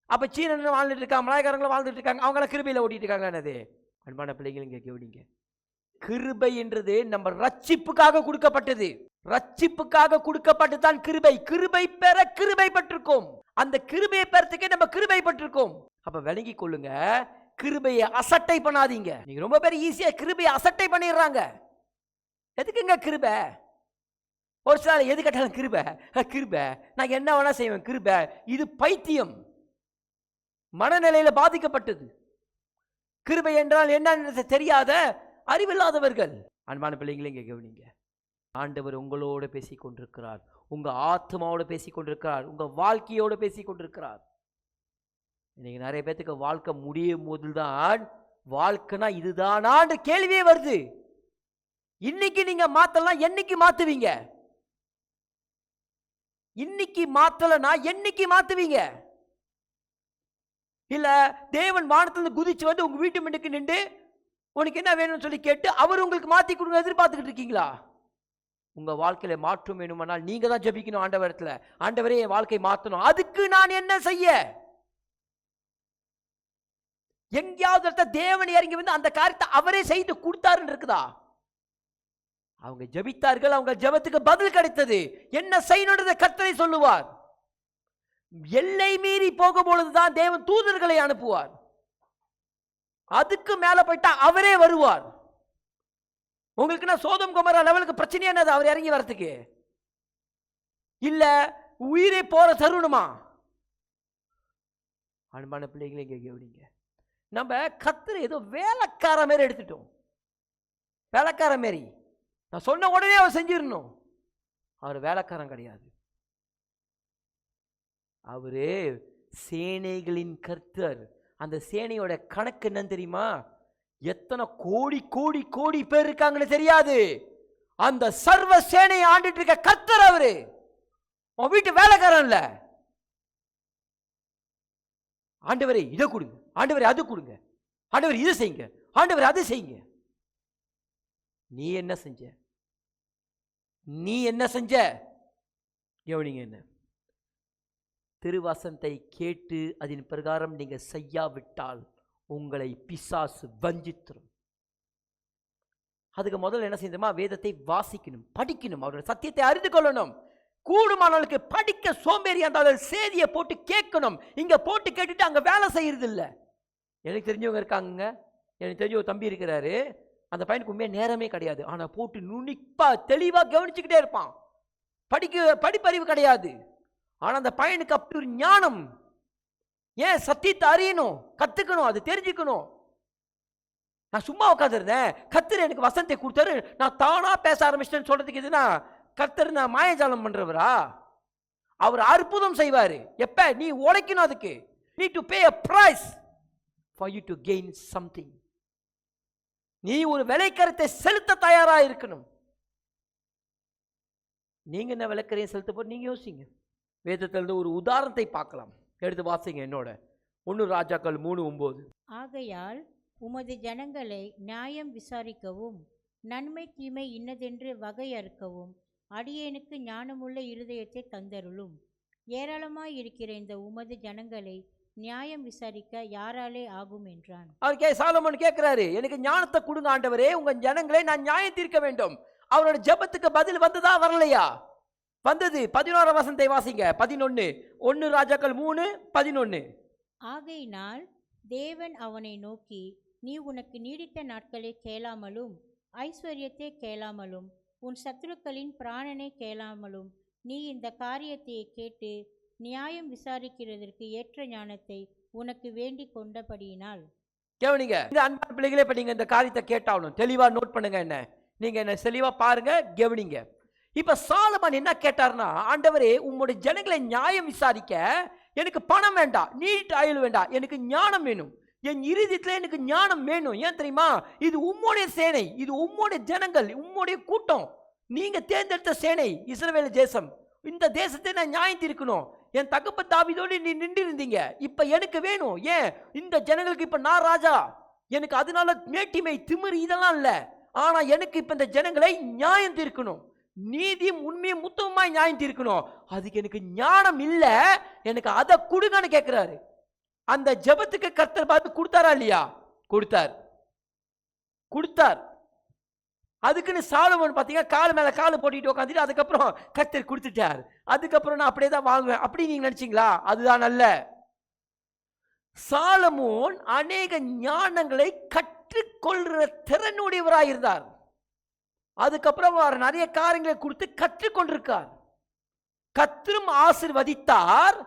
அப்ப சீனன் வாழ்ந்துட்டு இருக்காங்க, மலாய்க்காரங்களும் வாழ்ந்துட்டு இருக்காங்க, அவங்களாம் கிருபையில ஓடிட்டு இருக்காங்க. என்னது அன்பான பிள்ளைகள், இங்க கவனிங்க. கிருபை என்றது நம்ம ரட்சிப்புக்காக கொடுக்கப்பட்டது. ரட்சிப்புக்காக கொடுக்கப்பட்டு தான் கிருபை. கிருபை பெற கிருபை பட்டிருக்கோம். அந்த கிருபையை பெறத்துக்கே நம்ம கிருபை பட்டிருக்கோம். அப்ப விளங்கி கொள்ளுங்க, கிருபையை அசட்டை பண்ணாதீங்க. நீங்க ரொம்ப பேர் ஈஸியா கிருபையை அசட்டை பண்ணிடுறாங்க. எதுக்குங்க கிருபை? ஒரு சில எது கேட்டாலும் கிருபை கிருபை, நான் என்ன வேணா செய்வேன் கிருபை. இது பைத்தியம், மனநிலையில பாதிக்கப்பட்டது. கிருபை என்றால் என்ன தெரியாத அறிவில்லாதவர்கள். அன்பான பிள்ளைங்களே, இங்க கவனிங்க. ஆண்டவர் உங்களோட பேசிக் கொண்டிருக்கிறார், உங்க ஆத்மாவோட பேசிக் கொண்டிருக்கிறார், உங்க வாழ்க்கையோட பேசிக் கொண்டிருக்கிறார். இன்னைக்கு நிறைய பேத்துக்கு வாழ்க்கை முடியும் போதுதான் வாழ்க்கைனா இதுதானான்னு கேள்வியே வருது. இன்னைக்கு நீங்க மாத்தலாம், என்னைக்கு மாத்துவீங்க? இன்னைக்கு மாத்தலனா என்னைக்கு மாத்துவீங்க? இல்ல தேவன் வானத்திலிருந்து குதிச்சு வந்து உங்க வீட்டு முன்னுக்கு நின்று உனக்கு என்ன வேணும்னு சொல்லி கேட்டு அவர் உங்களுக்கு மாத்தி கொடுங்க எதிர்பார்த்துக்கிட்டு இருக்கீங்களா? உங்க வாழ்க்கையில மாற்றம் வேணுமானால் நீங்க தான் ஜெபிக்கணும். ஆண்டவரத்துல, ஆண்டவரே என் வாழ்க்கை மாற்றணும், அதுக்கு நான் என்ன செய்ய? எங்கேயாவது தேவன் இறங்கி வந்து அந்த காரியத்தை அவரே செய்து கொடுத்தாருன்னு இருக்குதா? அவங்க ஜெபித்தார்கள், அவங்க ஜெபத்துக்கு பதில் கிடைத்தது. என்ன செய்யணும்ன்றதை கர்த்தரை சொல்லுவார். எல்லை மீறி போகும் பொழுதுதான் தேவன் தூதர்களை அனுப்புவார். அதுக்கு மேல போயிட்டா அவரே வருவார். உங்களுக்கு என்ன சோதம் குமரா லெவலுக்கு பிரச்சனை என்னது அவர் இறங்கி வரத்துக்கு? இல்ல உயிரை போற தருணமா? அன்பான பிள்ளைகளை இங்க கவனிங்க. நம்ம கர்த்தரை ஏதோ வேலைக்கார மாதிரி எடுத்துட்டோம். வேலைக்கார மாரி நான் சொன்ன உடனே அவர் செஞ்சிடணும். அவர் வேலைக்காரன் கிடையாது. அவரு சேனைகளின் கர்த்தர். அந்த சேனையோட கணக்கு என்னன்னு தெரியுமா? எத்தனை கோடி கோடி கோடி பேர் இருக்காங்கன்னு தெரியாது. அந்த சர்வ சேனையை ஆண்டுட்டு இருக்க கர்த்தர் அவரு. உன் வீட்டு வேலைக்காரன் இல்ல. ஆண்டவரே இதை கொடுங்க, ஆண்டவரே அது கொடுங்க, ஆண்டவர் இதை செய்யுங்க, ஆண்டவர் அதை செய்யுங்க. நீ என்ன செஞ்ச? நீ என்ன செஞ்ச? கவனிங்க. என்ன திருவசனத்தை கேட்டு அதன் பிரகாரம் நீங்க செய்யாவிட்டால் உங்களை பிசாசு வஞ்சித்திரும். அதுக்கு முதல்ல என்ன செய்யணுமா? வேதத்தை வாசிக்கணும், படிக்கணும், அவருடைய சத்தியத்தை அறிந்து கொள்ளணும். கூடுமானவர்களுக்கு படிக்க சோம்பேறியா இருந்தாலும் செய்தியை போட்டு கேட்கணும். இங்க போட்டு கேட்டுட்டு அங்க வேலை செய்யறது இல்லை. எனக்கு தெரிஞ்சவங்க இருக்காங்க, எனக்கு தெரிஞ்ச ஒரு தம்பி இருக்கிறாரு. அந்த பையனுக்கு உண்மையாக நேரமே கிடையாது. ஆனா போட்டு நுனிப்பா தெளிவா கவனிச்சுக்கிட்டே இருப்பான். படிப்பறிவு கிடையாது. ஆனா அந்த பையனுக்கு அப்படி ஒரு ஞானம். ஏன்? சத்தியத்தை அறியணும், கத்துக்கணும், அது தெரிஞ்சுக்கணும். நான் சும்மா உட்காந்துருந்தேன், கர்த்தர் எனக்கு வசனத்தை கொடுத்தாரு, நான் தானா பேச ஆரம்பிச்சிட்டேன்னு சொல்றதுக்கு எதுனா கர்த்தர் நான் மாயஜாலம் பண்றவரா? அவர் அற்புதம் செய்வாரு. எப்ப? நீ உழைக்கணும். அதுக்கு need to pay a price for you to gain something. நீ ஒரு விலைக்கரத்தை செலுத்த தயாரா இருக்கணும். நீங்க என்ன விலைக்கரையை செலுத்த போற நீங்க யோசிங்க. வேதத்திலிருந்து ஒரு உதாரணத்தை பார்க்கலாம். எடுத்து வாசிங்க என்னோட. 1 ராஜாக்கள் 3:9. ஆகையால் உமது ஜனங்களை நியாயம் விசாரிக்கவும் நன்மை தீமை இன்னதென்று வகையறுக்கவும் அடியேனுக்கு ஞானமுள்ள இருதயத்தை தந்தருளும். ஏராளமாய் இருக்கிற இந்த உமது ஜனங்களை நியாயம் விசாரிக்க யாராலே ஆகும் என்றான். சாலமோன் கேட்கிறாரு, எனக்கு ஞானத்தை கொடுங்க ஆண்டவரே, உங்க ஜனங்களை நான் நியாயம் தீர்க்க வேண்டும். அவரோட ஜெபத்துக்கு பதில் வந்ததா வரலையா? வந்தது. 11 வசனத்தை வாசிங்க. 11 1 ராஜாக்கள் 3:11. ஆகையினால் தேவன் அவனை நோக்கி, நீ உனக்கு நீடித்த நாட்களை கேளாமலும் ஐஸ்வர்யத்தை கேளாமலும் உன் சத்துருக்களின் பிராணனை கேளாமலும் நீ இந்த காரியத்தை கேட்டு நியாயம் விசாரிக்கிறதற்கு ஏற்ற ஞானத்தை உனக்கு வேண்டிக் கொண்டபடியினால். கவனிங்க, இந்த அன்பான பிள்ளைகளே, இப்ப நீங்க இந்த காரியத்தை கேட்டாலும் தெளிவா நோட் பண்ணுங்க. என்ன நீங்க என்ன தெளிவா பாருங்க, கவனிங்க. இப்ப சாலமன் என்ன கேட்டார்னா, ஆண்டவரே உம்முடைய ஜனங்களை நியாயம் விசாரிக்க எனக்கு பணம் வேண்டாம், நீட் ஆயுள் வேண்டாம், எனக்கு ஞானம் வேணும். என் இருதயத்துல எனக்கு ஞானம் வேணும். ஏன் தெரியுமா? இது உம்முடைய சேனை, இது உம்முடைய ஜனங்கள், உம்முடைய கூட்டம், நீங்க தேர்ந்தெடுத்த சேனை, இஸ்ரவேல் தேசம். இந்த தேசத்தை நான் நியாயம் தீர்க்கணும். என் தகப்பன் தாவீதோடு நீ நின்று இருந்தீங்க, இப்ப எனக்கு வேணும். ஏன்? இந்த ஜனங்களுக்கு இப்ப நான் ராஜா, எனக்கு அதனால மேட்டிமை திமிரு இதெல்லாம் இல்ல. ஆனா எனக்கு இப்ப இந்த ஜனங்களை நியாயம் தீர்க்கணும், நீதியும் உண்மையும் முத்தமாய் நியாயம் தீர்க்கணும். அதுக்கு எனக்கு ஞானம் இல்ல, எனக்கு அதை கொடுங்கன்னு கேட்கிறாரு. அந்த ஜெபத்துக்கு கர்த்தர் பார்த்து கொடுத்தாரா இல்லையா? கொடுத்தார். அதுக்குன்னு சாலமோன் பார்த்தீங்கன்னா கால் மேல கால் போட்டுட்டு உட்காந்துட்டு அதுக்கப்புறம் கர்த்தர் கொடுத்துட்டார். அதுக்கப்புறம் நான் அப்படியே தான் வாங்குவேன் அப்படி நீங்க நினைச்சீங்களா? அதுதான் அல்ல. சாலமோன் அநேக ஞானங்களை கற்றுக்கொள்கிற திறனுடையவராக இருந்தார். அதுக்கப்புறம் அவர் நிறைய காரியங்களை கொடுத்து கற்றுக்கொண்டிருக்கார். கர்த்தரும் ஆசீர்வதித்தார்.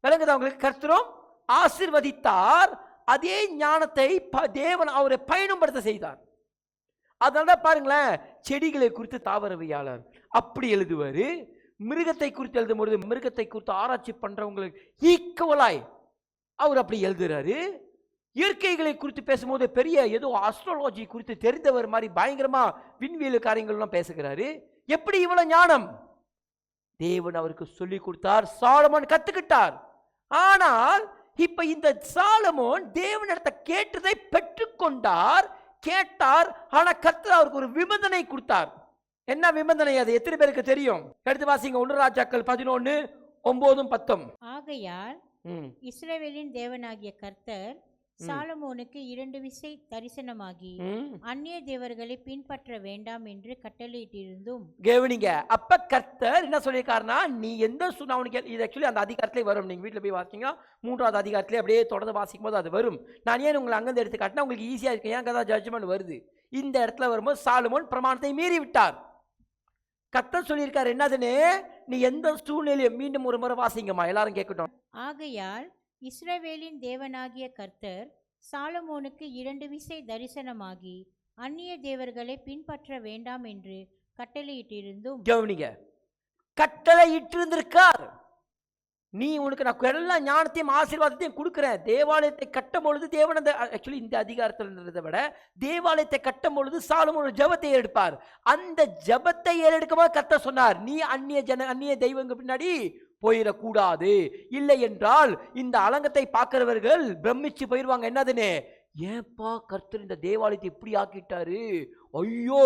விளங்குதா உங்களுக்கு? கர்த்தரும் ஆசீர்வதித்தார். அதே ஞானத்தை தேவன் அவரை பயணப்படுத்த செய்தார். அதனால பாருங்களேன், செடிகளை குறித்து தாவரவியாளர் அப்படி எழுதுவாரு. மிருகத்தை குறித்து எழுதும் பொழுது மிருகத்தை குறித்து ஆராய்ச்சி பண்றவங்களுக்கு ஈக்குவலாய் அவர் அப்படி எழுதுறாரு. இயற்கைகளை குறித்து பேசும்போது பெரிய ஏதோ அஸ்ட்ராலஜி குறித்து தெரிந்தவர் மாதிரி பயங்கரமா விண்வெளி காரியங்கள்லாம் பேசுகிறாரு. எப்படி இவ்வளவு ஞானம்? தேவன் அவருக்கு சொல்லி கொடுத்தார், சாலமோன் கத்துக்கிட்டார். ஆனால் இப்ப இந்த சாலமோன் தேவனிடத்தை கேட்டதை பெற்றுக்கொண்டார், கேட்டார். ஆனா கர்த்தர் அவருக்கு ஒரு நிபந்தனை கொடுத்தார். என்ன நிபந்தனை? அது எத்தனை பேருக்கு தெரியும்? எடுத்து வாசிங்க. 1 ராஜாக்கள் 11:9-10. ஆகையால் இஸ்ரவேலின் தேவனாகிய கர்த்தர் சாலமோனுக்கு 2 விசை தரிசனமாகி அந்நிய தேவர்களை பின்பற்ற வேண்டாம் என்று கட்டளையிட்டிருந்தும். கவனிங்க, அப்ப கர்த்தர் என்ன சொல்லியிருக்காருன்னா, நீ எந்த அவனுக்கு இது ஆக்சுவலி அந்த அதிகாரத்திலே வரும். நீங்க வீட்டில் போய் வாசிங்க, 3வது அதிகாரத்திலே அப்படியே தொடர்ந்து வாசிக்கும் போது அது வரும். நான் ஏன் உங்களை அங்கிருந்து எடுத்து காட்டினா உங்களுக்கு ஈஸியா இருக்கு. ஏன் கதா ஜட்ஜ்மெண்ட் வருது. இந்த இடத்துல வரும்போது சாலமோன் பிரமாணத்தை மீறி விட்டார். கர்த்தர் சொல்லியிருக்காரு என்னதுன்னு, நீ எந்த சூழ்நிலையும் மீண்டும் ஒரு முறை வாசிங்கம்மா, எல்லாரும் கேட்கட்டும். ஆகையால் இஸ்ரவேலின் தேவனாகிய கர்த்தர் சாலமோனுக்கு 2 விசை தரிசனமாகி அந்நிய தேவர்களை பின்பற்ற வேண்டாம் என்று கட்டளையிட்டிருந்தும். கவனிங்க, கட்டளையிட்டிருந்திருக்கார். நீ உனக்கு நான் எல்லா ஞானத்தையும் ஆசீர்வாதத்தையும் கொடுக்கிறேன். தேவாலயத்தை கட்டும் பொழுது தேவன் அந்த ஆக்சுவலி இந்த அதிகாரத்தில் விட தேவாலயத்தை கட்டும் பொழுது சாலமோன் ஜெபத்தை எடுப்பார். அந்த ஜெபத்தை ஏறெடுக்கும்போது கர்த்தர் சொன்னார், நீ அந்நிய தெய்வங்க பின்னாடி போயிடக்கூடாது. இல்லை என்றால் இந்த அலங்கத்தை பார்க்கிறவர்கள் பிரமிச்சு போயிடுவாங்க. என்னதுன்னு, ஏன்பா கர்த்தர் இந்த தேவாலயத்தை இப்படி ஆக்கிட்டாரு, ஐயோ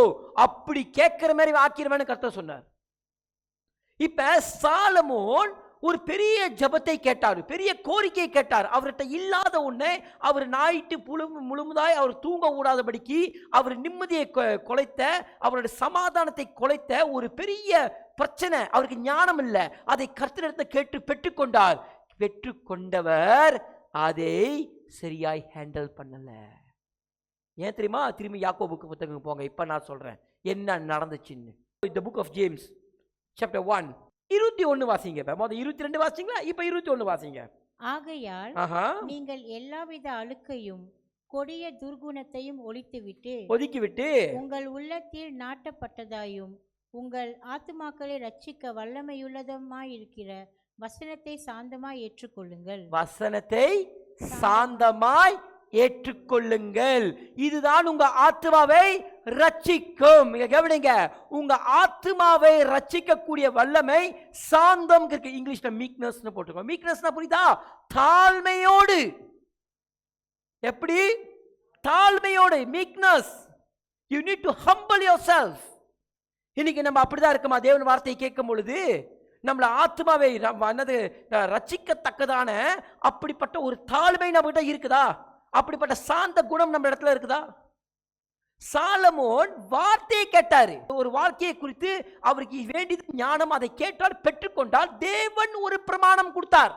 அப்படி கேட்கிற மாதிரி ஆக்கிடுவேன்னு கர்த்தர் சொன்னார். இப்ப சாலமோன் ஒரு பெரிய ஜபத்தை கேட்டார், பெரிய கோரிக்கையை கேட்டார். அவர்கிட்ட இல்லாத ஒண்ணு அவர் நாயிட்டு முழுமுதாய் அவர் தூங்க கூடாதபடிக்கு அவர் நிம்மதியை கொலைத்த, அவருடைய சமாதானத்தை கொலைத்த ஒரு பெரிய பிரச்சனை. அவருக்கு ஞானம் இல்லை. அதை கர்த்தரிடத்தை கேட்டு பெற்றுக்கொண்டார். பெற்றுக்கொண்டவர் அதை சரியாய் ஹேண்டில் பண்ணல. ஏன் தெரியுமா? திரும்பி யாக்கோபுக்கு புத்தகம் போங்க. இப்ப நான் சொல்றேன் என்ன நடந்துச்சுன்னு. இந்த புக் ஆஃப் ஜேம்ஸ் சாப்டர் 1 21 வாசிங்க. 22 வாசிங்களா? இப்ப 21 வாசிங்க. ஆகையால் ஆஹா, நீங்கள் எல்லாவித அழுக்கையும் கொடிய துர்குணத்தையும் ஒழித்துவிட்டு ஒதுக்கிவிட்டு உங்கள் உள்ளத்தில் நாட்டப்பட்டதாயும் உங்கள் ஆத்துமாக்களை ரட்சிக்க வல்லமையுள்ளதுமாயிருக்கிற வசனத்தை சாந்தமாய் ஏற்றுக்கொள்ளுங்கள். வசனத்தை சாந்தமாய் ஏற்றுக்கொள்ளுங்கள். இதுதான் உங்க ஆத்மாவை ரட்சிக்கும். இங்க கவனிங்க, உங்க ஆத்மாவை ரட்சிக்கக்கூடிய வல்லமை சாந்தம் இருக்கு. இங்கிலீஷ்ல மீக்னஸ்னு போட்டுக்கோ. மீக்னஸ்னா புரியுதா? தாழ்மையோடு. எப்படி? தாழ்மையோடு. Meekness. You need to humble your self. இன்னைக்கு நம்ம அப்படிதான் இருக்குமா? தேவன் வார்த்தையை கேட்கும் பொழுது நம்மள ஆத்மாவை ரட்சிக்கத்தக்கதான அப்படிப்பட்ட ஒரு தாழ்மை நம்ம கிட்ட இருக்குதா? அப்படிப்பட்ட சாந்த குணம் நம்ம இடத்துல இருக்குதா? சாலமோன் வார்த்தையை கேட்டாரு. ஒரு வாழ்க்கையை குறித்து அவருக்கு வேண்டியது ஞானம். அதை கேட்டால் பெற்றுக்கொண்டால் தேவன் ஒரு பிரமாணம் கொடுத்தார்.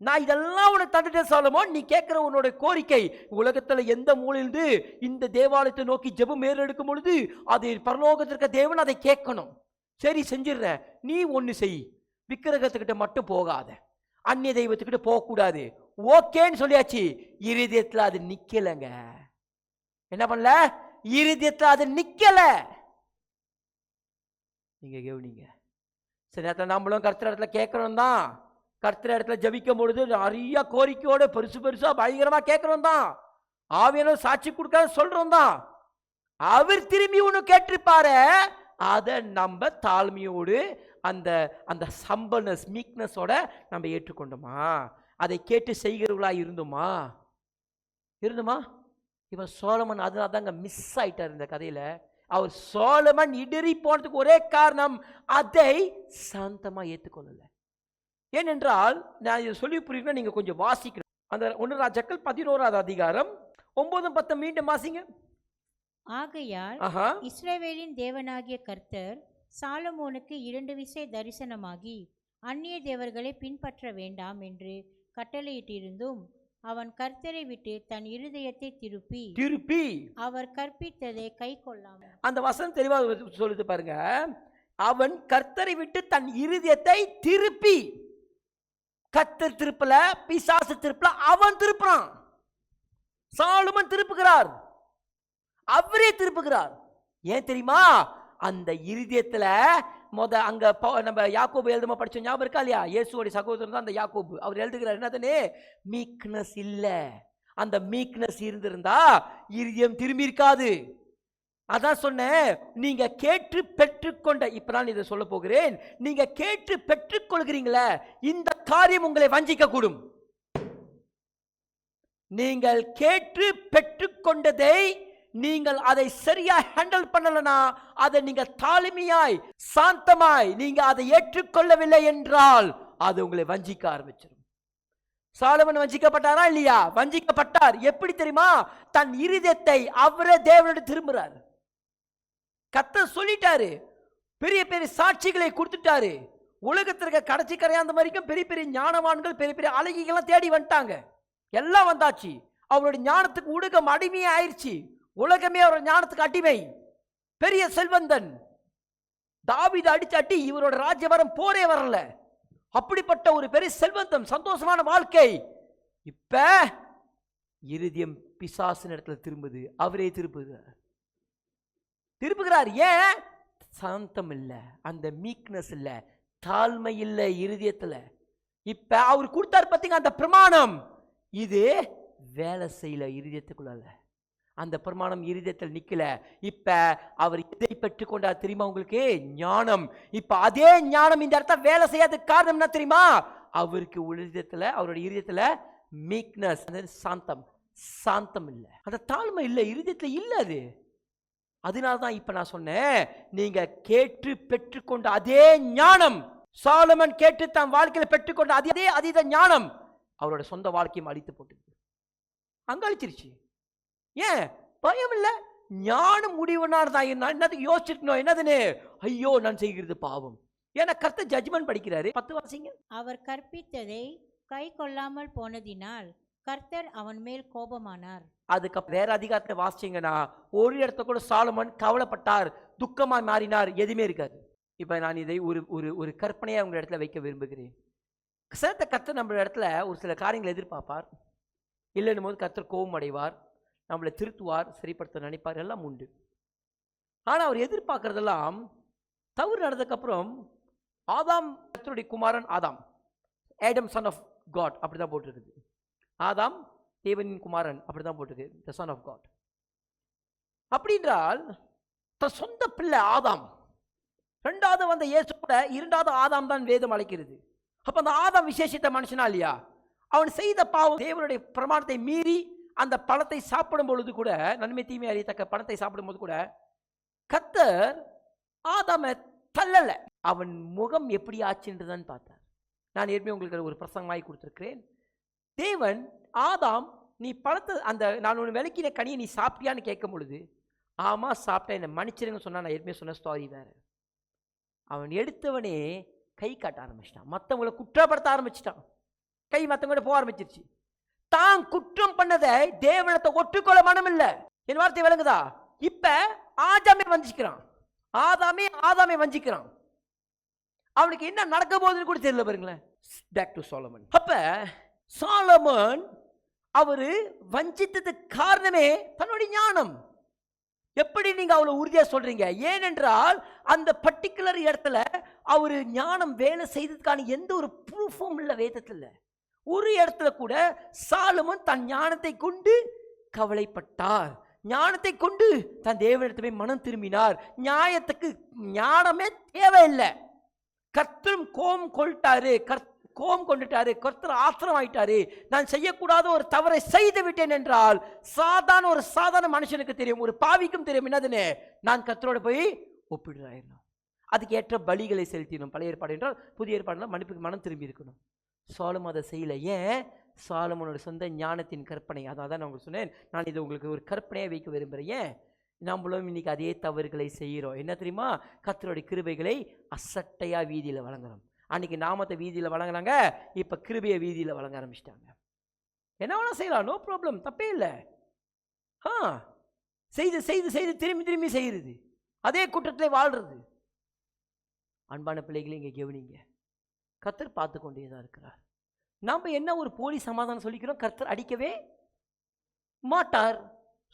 நான் இதெல்லாம் உனக்கு தந்துட்டேன் சாலமோன், நீ கேட்கிற உன்னோட கோரிக்கை உலகத்துல எந்த மூலையிலிருந்து இந்த தேவாலயத்தை நோக்கி ஜெபம் ஏறெடுக்கும் பொழுது அது பரலோகத்திற்கு தேவன் அதை கேட்கணும். சரி, செஞ்சிடுறேன். நீ ஒன்னு செய், விக்கிரகத்துக்கிட்ட மட்டும் போகாத, அந்நிய தெய்வத்துக்கிட்ட போகக்கூடாது. ஓகேன்னு சொல்லியாச்சு. இருதயத்துல அது நிக்கலங்க. என்ன பண்ணல? இருதயத்துல அது நிக்கல. நீங்க கவனிங்க. சரி, நேரத்தில் நம்மளும் கர்த்தர் இடத்துல கேட்கணும் தான். கர்த்தர் இடத்துல ஜபிக்கும் பொழுது நிறைய கோரிக்கையோட பெருசு பெருசா பயங்கரமா கேட்கறோம் தான். ஆவியானவர் சாட்சி கொடுக்க சொல்றோம் தான். அவர் திரும்பி ஒண்ணு கேட்டிருப்பாரு. அதை நம்ம தாழ்மையோடு அந்த அந்த சம்பல்னஸ் மீக்னஸோட நம்ம ஏற்றுக்கொண்டோமா? அதை கேட்டு செய்கிறவர்களா இருந்தோமா? இவன் சோலமன் அதனால தாங்க மிஸ் ஆயிட்டார் இந்த கதையில. அவர் சோலமன் இடறி போனதுக்கு ஒரே காரணம் அதை சாந்தமா ஏற்றுக்கொள்ளல. ஏனென்றால் நான் இதை சொல்லி புரியணும், நீங்க கொஞ்சம் வாசிக்கணும். அந்த 1 ராஜாக்கள் 11வது அதிகாரம் 9-10 மீண்டும் வாசிங்க. ஆகையால் இஸ்ரவேலின் தேவனாகிய கர்த்தர் சாலமோனுக்கு 2 விசை தரிசனமாகி அந்நிய தேவர்களை பின்பற்ற வேண்டாம் என்று கட்டளையிட்டிருந்தும் அவன் கர்த்தரை விட்டு தன் இருதயத்தை திருப்பி அவர் கற்பித்ததை கை கொள்ளாமல். அந்த வசனம் தெளிவாக சொல்லுது பாருங்க. அவன் கர்த்தரை விட்டு தன் இருதயத்தை திருப்பி. கர்த்தர் திருப்பல, பிசாசு திருப்பல, அவன் திருப்புறான். சாலமோன் திருப்புகிறார், அவரே திருப்புகிறார். ஏன் தெரியுமா? அந்த இருதயத்துல அங்க நம்ம யாக்கோபு எழுதுமா படிச்ச ஞாபகம் இருக்கா இல்லையா? இயேசுவோட சகோதரன் தான் அந்த யாக்கோபு. அவர் எழுதுகிறார் என்னதுன்னு? மீக்னஸ் இல்ல. அந்த மீக்னஸ் இருந்திருந்தா இருதயம் திரும்பி இருக்காது. அதான் சொன்னேன், நீங்க கேட்டு பெற்றுக்கொண்ட, இப்ப நான் இதை சொல்ல போகிறேன். நீங்க கேட்டு பெற்றுக்கொள்கிறீங்களே, இந்த காரியம் உங்களை வஞ்சிக்க கூடும். நீங்கள் கேட்டு பெற்றுக்கொண்டதை நீங்கள் அதை சரியா ஹேண்டில் பண்ணலனா, அதை நீங்க தாழ்மையாய் சாந்தமாய் நீங்க அதை ஏற்றுக்கொள்ளவில்லை என்றால் அது உங்களை வஞ்சிக்க ஆரம்பிச்சிடும். சாலமன் வஞ்சிக்கப்பட்டாரா இல்லையா? வஞ்சிக்கப்பட்டார். எப்படி தெரியுமா? தன் இருதயத்தை அவரே தேவனோடு திரும்புறார். கர்த்தர் சொல்லிட்டாரு, பெரிய பெரிய சாட்சிகளை கொடுத்துட்டாரு. உலகத்திற்கு கடைசி கரையாந்த வரைக்கும் பெரிய பெரிய ஞானவான்கள், பெரிய பெரிய அழகிகள்லாம் தேடி வந்துட்டாங்க. எல்லாம் வந்தாச்சு. அவருடைய ஞானத்துக்கு உலகம் அடிமையே ஆயிடுச்சு. உலகமே அவரோட ஞானத்துக்கு அடிமை. பெரிய செல்வந்தன் தாவீது அடிச்சாட்டி இவரோட ராஜ்யவரம் போரே வரல. அப்படிப்பட்ட ஒரு பெரிய செல்வந்தம், சந்தோஷமான வாழ்க்கை. இப்ப இருதயம் பிசாசின் இடத்துல திரும்புது. அவரே திருப்புகிறார். ஏன்? சாந்தம் இல்ல, அந்த மீக்னஸ் இல்ல, தாழ்மை இல்ல இருதயத்துல. இப்ப அவர் கொடுத்தார் பாத்தீங்க அந்த பிரமாணம், இது வேலை செய்யல இருதயத்துக்குள்ள. அந்த பிரமாணம் இருதயத்தில் நிக்கல. இப்ப அவர் இதை பெற்றுக்கொண்டார் தெரியுமா உங்களுக்கு? ஞானம். இப்ப அதே ஞானம் இந்த இடத்துல வேலை செய்யாத காரணம் என்ன தெரியுமா? அவருக்கு இருதயத்துல, அவருடைய இருதயத்துல மீக்னஸ், சாந்தம் இல்ல, அந்த தாழ்மை இல்ல, இருதயத்துல இல்ல அது. அதனால்தான் இப்ப நான் சொன்னேன், நீங்க கேட்டு பெற்றுக்கொண்ட அதே ஞானம், சாலமன் கேட்டு தன் வாழ்க்கையில பெற்றுக்கொண்ட அதே ஞானம் அவரோட சொந்த வாழ்க்கையும் அழித்து போட்டு அங்க அழிச்சிருச்சு. ஏன்? பயம் இல்ல, ஞானம் முடிவுனார் தான். என்னது யோசிச்சிருக்கணும்? என்னதுன்னு? ஐயோ நான் செய்கிறது பாவம். ஏன்னா கர்த்தர் ஜட்ஜ்மென்ட் படிக்கிறாரு. 10 வாசிங்க. அவர் கற்பித்ததை கை கொள்ளாமல் போனதினால் கர்த்தர் அவன் மேல் கோபமானார். அதுக்கு வேற அதிகாரத்தை வாசிச்சீங்கன்னா ஒரு இடத்த கூட சாலமன் கவலைப்பட்டார், துக்கமா மாறினார், எதுவுமே இருக்காது. இப்ப நான் இதை ஒரு கற்பனையா உங்க இடத்துல வைக்க விரும்புகிறேன். சிலத்தை கர்த்தர் நம்ம இடத்துல ஒரு சில காரியங்களை எதிர்பார்ப்பார், இல்லைன்னும் போது கர்த்தர் கோபம் அடைவார், நம்மளை திருத்துவார், சரிப்படுத்த நினைப்பார், எல்லாம் உண்டு. ஆனால் அவர் எதிர்பார்க்கறதெல்லாம் தவறு நடந்ததுக்கப்புறம் ஆதாம் கர்த்தருடைய குமாரன் ஆதாம், ஆடம் சன் ஆஃப் காட் அப்படி தான் போட்டிருக்குது. ஆதாம் தேவனின் குமாரன் அப்படி தான் போட்டிருக்கு, த சன் ஆஃப் காட். அப்படின்றால் தன் சொந்த பிள்ளை ஆதாம், ரெண்டாவது வந்த இயேசு கூட இரண்டாவது ஆதாம் தான் வேதம் அழைக்கிறது. அப்ப அந்த ஆதாம் விசேஷித்த மனுஷனா இல்லையா? அவன் செய்த பாவம் தேவனுடைய பிரமாணத்தை மீறி அந்த பழத்தை சாப்பிடும் பொழுது கூட, நன்மை தீமை அறியத்தக்க பழத்தை சாப்பிடும் போது கூட கர்த்தர் ஆதாமை தள்ளல. அவன் முகம் எப்படி ஆச்சுன்றதான் பார்த்தார். நான் ஏற்கனவே உங்களுக்கு ஒரு பிரசங்கமாய் கொடுத்திருக்கிறேன். தேவன் ஆதாம், நீ பழத்தை அந்த நான் ஒன்று விளக்கின கனியை நீ சாப்பிட்டியான்னு கேட்கும் பொழுது, ஆமா சாப்பிட்டேன், என்னை மன்னிச்சிருங்க சொன்னா, நான் ஏற்கனவே சொன்ன ஸ்டாரி வேற. அவன் எடுத்தவனே கை காட்ட ஆரம்பிச்சிட்டான், மற்றவங்களை குற்றப்படுத்த ஆரம்பிச்சிட்டான், கை மற்றவங்க போக ஆரம்பிச்சிருச்சு. தான் குற்றம் பண்ணதை தேவனத்தை ஒட்டுக்கொள்ள மனம் இல்லை. என் வார்த்தை விளங்குதா? இப்ப ஆதாமே வஞ்சிக்கிறான், ஆதாமே வஞ்சிக்கிறான். அவனுக்கு என்ன நடக்க போகுதுன்னு கூட தெரியல பாருங்களேன். Back to Solomon. அப்ப சாலமன் அவரு வஞ்சித்ததுக்கு காரணமே தன்னுடைய ஞானம். எப்படி நீங்க அவ்வளவு உறுதியா சொல்றீங்க? ஏனென்றால் அந்த பர்டிகுலர் இடத்துல அவரு ஞானம் வேலை செய்ததுக்கான எந்த ஒரு ப்ரூஃபும் இல்லை வேதத்தில். ஒரு இடத்துல கூட சாலமன் தன் ஞானத்தை கொண்டு கவலைப்பட்டார், ஞானத்தை கொண்டு தன் தேவனிடத்தை மனம் திரும்பினார். நியாயத்துக்கு ஞானமே தேவையில்லை. கர்த்தரும் கோபம் கொண்டுட்டாரு, கர்த்தர் ஆத்திரம் ஆயிட்டாரு. நான் செய்யக்கூடாத ஒரு தவறை செய்து விட்டேன் என்றால் ஒரு சாதாரண மனுஷனுக்கு தெரியும், ஒரு பாவிக்கும் தெரியும். என்னதுன்னு? நான் கர்த்தரோட போய் ஒப்பிடுறாயிரணும், அதுக்கு ஏற்ற பலிகளை செலுத்தினோம். பழைய ஏற்பாடு என்றால் புதிய ஏற்பாடுனா மன்னிப்புக்கு மனம் திரும்பி இருக்கணும். சாலமன் அதை செய்யல. ஏன்? சாலமனோட சொந்த ஞானத்தின் கற்பனை. அதான் நான் உங்களுக்கு சொன்னேன், நான் இதை உங்களுக்கு ஒரு கற்பனையாக வைக்க விரும்புகிறேன். ஏன்? நம்மளும் இன்னைக்கு அதே தவறுகளை செய்கிறோம். என்ன தெரியுமா? கர்த்தருடைய கிருபைகளை அசட்டையா வீதியில் வழங்குறோம். அன்னைக்கு நாமத்தை வீதியில் வழங்கினாங்க, இப்ப கிருபையை வீதியில் வழங்க ஆரம்பிச்சிட்டாங்க. என்ன வேணா செய்யலாம், நோ ப்ராப்ளம், தப்பே இல்லை. செய்து செய்து செய்து திரும்பி திரும்பி செய்யறது, அதே குற்றத்திலே வாழ்றது. அன்பான பிள்ளைகளை இங்கே கவனிங்க, கர்த்தர் பார்த்து கொண்டேதான் இருக்கிறார். நாம என்ன ஒரு போலி சமாதானம் சொல்லிக்கிறோம், கர்த்தர் அடிக்கவே மாட்டார்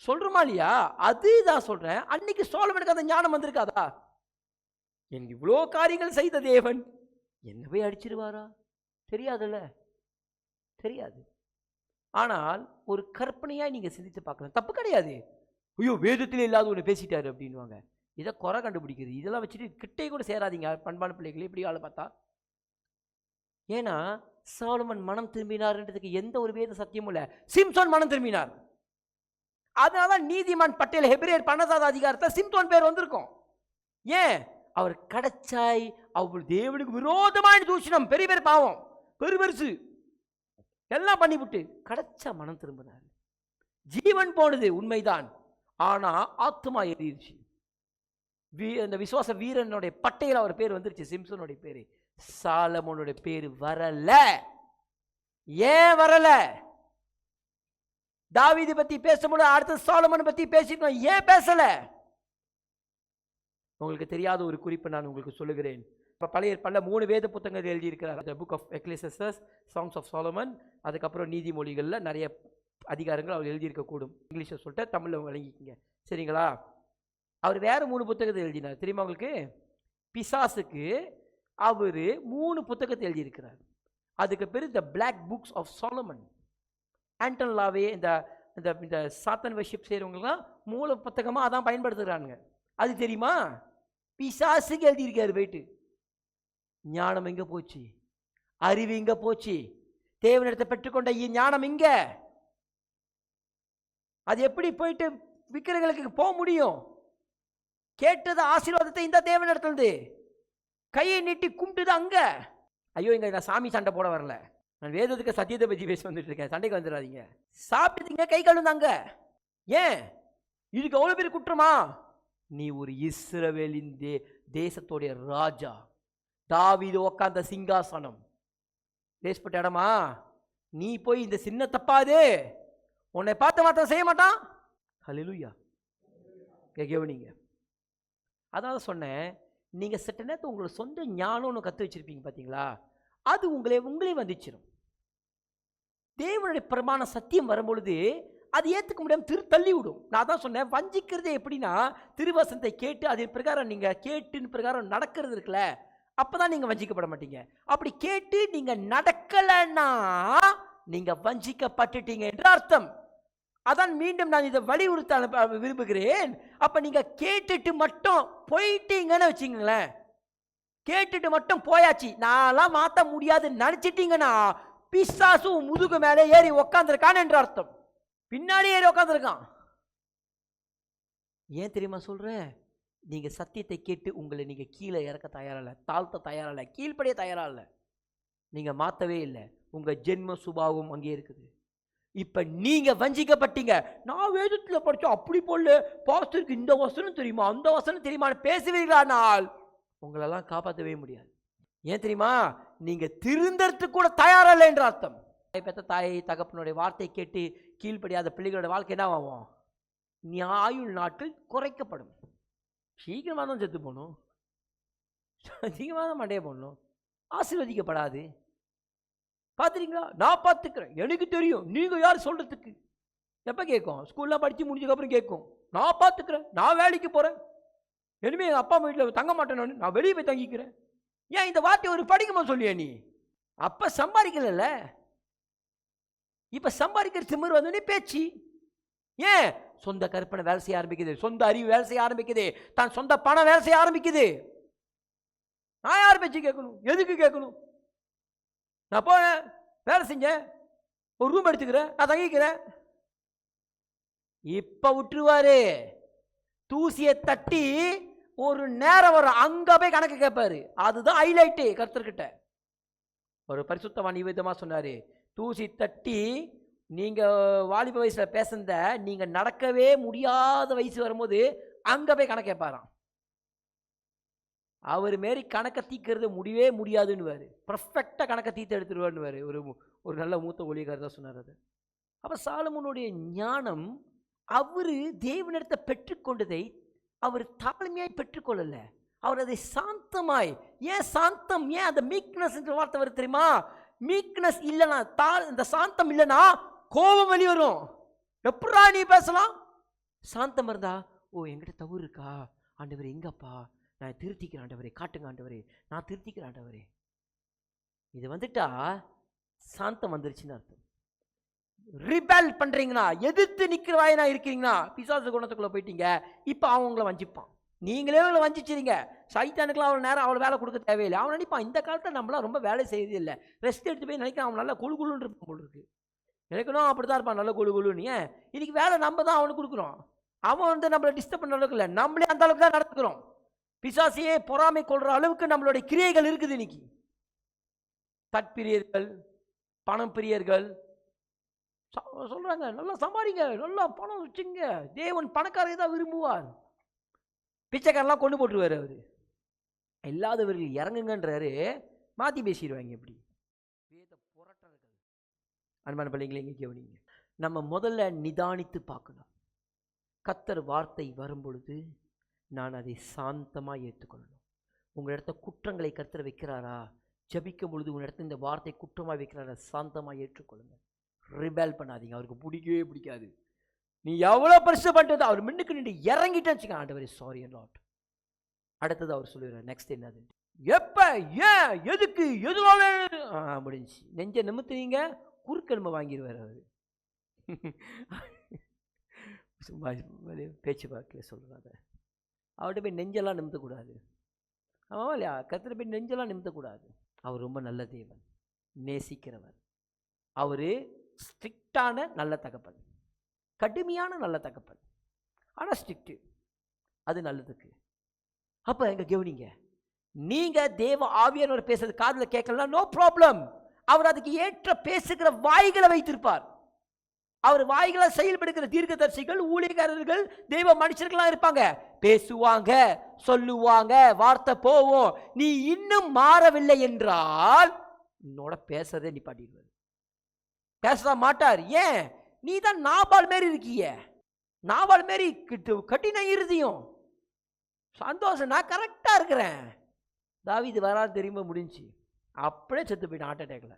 சொல்றோமா இல்லையா? அதுதான் சொல்றேன். அன்னைக்கு சோலமனுக்கு அந்த ஞானம் வந்திருக்காதா? எனக்கு இவ்வளோ காரியங்கள் செய்த தேவன் என்ன போய் அடிச்சிருவாரா? தெரியாதுல்ல, தெரியாது. ஆனால் ஒரு கற்பனையா நீங்க சிந்தித்து பார்க்கலாம், தப்பு கிடையாது. ஐயோ வேதத்திலே இல்லாத ஒன்று பேசிட்டாரு அப்படின்வாங்க. இதை குறை கண்டுபிடிக்கிறது, இதெல்லாம் வச்சுட்டு கிட்டே கூட சேராதீங்க பண்பான பிள்ளைகளே. இப்படி ஆளை பார்த்தா, ஏன்னா சாலமன் மனம் திரும்பினார்ன்றதுக்கு எந்த ஒரு வேத சத்தியமும் இல்லை. சிம்சோன் மனம் திரும்பினார், அதனாலதான் நீதிமான் பட்டியல் ஹெபிரேயர் 12வது அதிகாரத்தில் சிம்சோன் பேர் வந்திருக்கும். ஏன்? அவர் கடச்சாய், அவர் தேவனுக்கு விரோதமான தூஷணம், பெரிய பெரிய பாவம், பெருசு எல்லாம் பண்ணிவிட்டு கடச்சா மனம் திரும்பினார். ஜீவன் போனது உண்மைதான், ஆனா ஆத்மா எரிச்சு. அந்த விசுவாச வீரனுடைய பட்டையில் அவர் பேர் வந்துருச்சு, சிம்சோனுடைய பேரு. சாலமோனுடைய பேரு வரல. ஏன் வரல? தாவீது பத்தி பேசும்போது அடுத்த சாலமன் பத்தி பேசிட்டோம், ஏன் பேசல? உங்களுக்கு தெரியாத ஒரு குறிப்பு நான் உங்களுக்கு சொல்லுகிறேன். இப்போ பழைய பல 3 வேத புத்தகங்கள் எழுதியிருக்கிறார். The Book of Ecclesiastes, Songs of Solomon, அதுக்கப்புறம் நீதிமொழிகளில் நிறைய அதிகாரங்கள் அவர் எழுதியிருக்கக்கூடும். இங்கிலீஷில் சொல்லிட்டு தமிழில் வழங்கிக்கிங்க, சரிங்களா? அவர் வேற 3 புத்தகத்தை எழுதினார் தெரியுமா உங்களுக்கு? பிசாசுக்கு அவர் 3 புத்தகத்தை எழுதியிருக்கிறார். அதுக்கு பேர் the black books of Solomon. Anton LaVey இந்த சாத்தன் வர்ஷிப் செய்கிறவங்கலாம் மூல புத்தகமாக அதான் பயன்படுத்துகிறாங்க. அது தெரியுமா? பிசாசுக்கு எழுதியிருக்காரு. போயிட்டு ஞானம் எங்க போச்சு? அறிவு எங்க போச்சு? தேவனிடத்தை பெற்றுக்கொண்ட ஞானம் எங்க? அது எப்படி போயிட்டு விக்கிரங்களுக்கு போக முடியும்? கேட்டது ஆசீர்வாதத்தை இந்த தேவனிடத்திலிருந்து கையை நீட்டி கும்பிட்டுது அங்க. ஐயோ இங்க நான் சாமி சண்டை போட வரல, நான் வேதத்துக்கு சத்தியத்தை பற்றி பேச வந்துட்டு இருக்கேன், சண்டைக்கு வந்துடாதீங்க. சாப்பிட்டீங்க, கை கழுந்தாங்க. ஏன்? இதுக்கு அவ்வளவு பேர் குற்றமா? நீ ஒரு இஸ்ரவேலின் தேசத்தோடைய ராஜா, தாவீது உட்கார்ந்த சிங்காசனம், பேசப்பட்ட இடமா? நீ போய் இந்த சின்ன தப்பாது உன்னை பார்த்து மாத்திரம் செய்ய மாட்டான். ஹல்லேலூயா. கவனிங்க, அதாவது சொன்னேன், நீங்க சட்ட நேரத்தை உங்களோட சொந்த ஞானம் ஒன்று கற்று வச்சிருப்பீங்க பார்த்தீங்களா? அது உங்களே வந்துச்சிடும். தேவனுடைய பிரமாண சத்தியம் வரும்பொழுது அது ஏற்றுக்க முடியாமல் தள்ளி விடும். நான் தான் சொன்னேன், வஞ்சிக்கிறதே எப்படின்னா திருவசனத்தை கேட்டு அதன் பிரகாரம் நீங்கள் கேட்டுன்னு பிரகாரம் நடக்கிறது இருக்குல்ல, அப்போ தான் நீங்கள் வஞ்சிக்கப்பட மாட்டீங்க. அப்படி கேட்டு நீங்கள் நடக்கலைன்னா நீங்கள் வஞ்சிக்கப்பட்டுட்டீங்க என்று அர்த்தம். அதான் மீண்டும் நான் இதை வலியுறுத்த விரும்புகிறேன். அப்போ நீங்கள் கேட்டுட்டு மட்டும் போயிட்டீங்கன்னு வச்சுங்களேன், கேட்டுட்டு மட்டும் போயாச்சு, நான்லாம் மாற்ற முடியாதுன்னு நினச்சிட்டீங்கன்னா பிசாசு முதுகு மேலே ஏறி உக்காந்துருக்கான் என்று அர்த்தம். பின்னாடி ஏறி உக்காந்துருக்கான். ஏன் தெரியுமா சொல்றேன்? நீங்க சத்தியத்தை கேட்டு உங்களை நீங்க கீழே இறக்க தயாரில்லை, தாழ்த்த தயாரில்லை, கீழ்ப்படைய தயாரில்லை, நீங்க மாற்றவே இல்லை. உங்க ஜென்ம சுபாவம் அங்கே இருக்குது. இப்ப நீங்க வஞ்சிக்கப்பட்டீங்க. நான் வேதத்துல படிச்சோம், அப்படி போல பாஸ்டருக்கு இந்த வசனம் தெரியுமா அந்த வசனம் தெரியுமான்னு பேசுவீர்களானால் உங்களெல்லாம் காப்பாற்றவே முடியாது. ஏன் தெரியுமா? நீங்க திருந்தறதுக்கு கூட தயாரில்லை என்று அர்த்தம். பெற்ற தாயை தகப்பனுடைய வார்த்தை கேட்டு கீழ்ப்படியாத பிள்ளைகளோட வாழ்க்கை என்ன ஆகும்? ஆயுள் நாட்கள் குறைக்கப்படும். சீக்கிரமாக தான் செத்து போகணும், சீக்கிரமாக தான் மண்டைய போடணும், ஆசீர்வதிக்கப்படாது. பார்த்துறீங்களா? நான் பார்த்துக்கிறேன், எனக்கு தெரியும், நீங்கள் யார் சொல்கிறதுக்கு? எப்போ கேட்கும்? ஸ்கூல்லாம் படித்து முடிஞ்சதுக்கப்புறம் கேட்கும். நான் பார்த்துக்கிறேன், நான் வேலைக்கு போகிறேன், இனிமேல் எங்கள் அப்பா அம்மா வீட்டில் தங்க மாட்டேன், நான் வெளியே போய் தங்கிக்கிறேன். ஏன் இந்த வார்த்தையை ஒரு படிக்குமா சொல்லியா நீ? அப்போ சம்பாதிக்கல, இப்போ சம்பாதிக்கிற திமிர் வந்து பேச்சு. ஏன்? சொந்த கற்பனை வேலை செய்ய ஆரம்பிக்குது, சொந்த அறிவு வேலை செய்ய ஆரம்பிக்குது, தான் சொந்த பணம் வேலை செய்ய ஆரம்பிக்குது. நான் யார் பேச்சு கேட்கணும்? எதுக்கு கேட்கணும்? நான் போனேன், வேலை செஞ்சேன், ஒரு ரூம் எடுத்துக்கிறேன், நான் தங்கிக்கிறேன். இப்ப விட்டுருவாரு. தூசியை தட்டி ஒரு நேரம் வரும், அங்க போய் கணக்கு கேட்பாரு. அதுதான் ஹைலைட்டு கர்த்தர்கிட்ட. ஒரு பரிசுத்தவான் விதமா சொன்னாரு, தூசி தட்டி நீங்க வாலிப வயசுல பேசுனத நீங்க நடக்கவே முடியாத வயசு வரும்போது அங்க போய் கணக்கு கேட்பாராம். அவர் மாரி கணக்கை தீக்கிறது முடியவே முடியாதுன்னு, பர்ஃபெக்டா கணக்கை தீர்த்து எடுத்துருவாரு. ஒரு நல்ல மூத்த ஊழியக்காரர் தான் சொன்னார் அது. அப்ப சாலமோனுடைய ஞானம், அவரு தேவனிடத்தை பெற்றுக்கொண்டதை அவர் தாழ்மையாய் பெற்றுக்கொள்ளல, அவர் அதை சாந்தமாய். ஏன் சாந்தம்? ஏன் அந்த மீக்னஸ் என்ற வார்த்தை வருது தெரியுமா? மீக்னஸ் இல்லைனா, இந்த சாந்தம் இல்லைனா கோபம் வெளி வரும். எப்படா நீ பேசலாம்? சாந்தம் இருந்தா, ஓ என்கிட்ட தவறு இருக்கா ஆண்டவரே, எங்கப்பா நான் திருத்திக்கிறேன் ஆண்டவரே, காட்டுங்க ஆண்டவரே, நான் திருத்திக்கிறேன் ஆண்டவரே. இது வந்துட்டா சாந்தம் வந்துருச்சுன்னு அர்த்தம். ரிபெல் பண்றீங்கன்னா, எதிர்த்து நிக்கிற வாயினா இருக்கீங்கன்னா, பிசாசு குணத்துக்குள்ள போயிட்டீங்க. இப்போ அவங்கள வஞ்சிப்பான். நீங்களே அவளை வஞ்சிச்சிருங்க. சைத்தானுக்குலாம் அவள் நேரம் அவளை வேலை கொடுக்க தேவையில்லை. அவன் நினைப்பான், இந்த காலத்தில் நம்மளாம் ரொம்ப வேலை செய்யறது இல்லை, ரெஸ்ட் எடுத்து போய் நினைக்கிறான், அவன் நல்லா குழு குழுன்னு இருப்பான் போல் இருக்கு. நினைக்கணும் அப்படி தான் இருப்பான், நல்ல குழு குழுன்னு. ஏன் இன்னைக்கு வேலை நம்ம தான் அவனுக்கு கொடுக்குறோம். அவன் வந்து நம்மளை டிஸ்டர்ப் பண்ண அளவுக்கு இல்லை, நம்மளே அந்த அளவுக்கு தான் நடத்துக்கிறோம். பிசாசியே பொறாமை கொள்ற அளவுக்கு நம்மளுடைய கிரியைகள் இருக்குது இன்னைக்கு. தற்பிரியர்கள், பணம் பிரியர்கள் சொல்றாங்க, நல்லா சம்பாதிங்க, நல்லா பணம் வச்சுங்க, தேவன் பணக்காரரை தான் விரும்புவார். பிச்சைக்காரெல்லாம் கொண்டு போட்டுருவாரு. அவரு இல்லாதவர்கள் இறங்குங்கன்றாரு, மாற்றி பேசிடுவாங்க. எப்படி வேத புரட்டர்கள். அன்பான பிள்ளைங்களை இங்கே கவனிங்க. நம்ம முதல்ல நிதானித்து பார்க்கணும். கர்த்தர் வார்த்தை வரும் பொழுது நான் அதை சாந்தமாக ஏற்றுக்கொள்ளணும். உங்கள் இடத்த குற்றங்களை கர்த்தர் வைக்கிறாரா, ஜபிக்கும் பொழுது உங்கள் இடத்துல இந்த வார்த்தை குற்றமாக வைக்கிறாரா, சாந்தமாக ஏற்றுக்கொள்ளுங்க. ரிபேல் பண்ணாதீங்க. அவருக்கு பிடிக்கவே பிடிக்காது. நீ எவ்வளோ பரிசு பண்ணுறது, அவர் முன்னுக்கு நின்று இறங்கிட்டேன்னு வச்சுக்க, ஆண்டவரே சாரி லார்ட். அடுத்தது அவர் சொல்லுவார், நெக்ஸ்ட் என்னது, எப்போ, ஏன், எதுக்கு, எதுனால முடிஞ்சு நெஞ்ச நிமித்துவீங்க, குறுக்கெலும்பை வாங்கிடுவார் அவர். சும்மா பேச்சு வாக்கில் சொல்கிறாங்க. அவர்கிட்ட போய் நெஞ்செல்லாம் நிமித்தக்கூடாது. ஆமாம் இல்லையா? கர்த்தர் போய் நெஞ்செல்லாம் நிமித்தக்கூடாது. அவர் ரொம்ப நல்ல தேவன், நேசிக்கிறவர். அவர் ஸ்ட்ரிக்டான நல்ல தகப்பன், கடுமையான நல்ல தகப்பன், ஆனால் ஸ்ட்ரிக்ட்டு, அது நல்லதுக்கு. அப்போ எங்க கவனிங்க, நீங்க தேவ ஆவியானவர் பேசுறது காதில் கேட்கலாம், நோ ப்ராப்ளம். அவர் அதுக்கு ஏற்ற பேசுகிற வாய்களை வைத்திருப்பார். அவர் வாய்களை செயல்படுகிற தீர்க்கதரிசிகள், ஊழியக்காரர்கள், தெய்வ மனுஷர்களாக இருப்பாங்க. பேசுவாங்க, சொல்லுவாங்க, வார்த்தை போவோம். நீ இன்னும் மாறவில்லை என்றால் உன்னோட பேசுறதே நிப்பாட்டிடுவார். பேச மாட்டார். ஏன்? நீ தான் நாபால் மாரி இருக்கிய. நாபால் மாரி கட்டின இருதியும் சந்தோஷம், நான் கரெக்டாக இருக்கிறேன். தாவீது வராது தெரியுமா, முடிஞ்சு. அப்படியே செத்து போயிட்டான் ஹார்ட் அட்டாக்ல.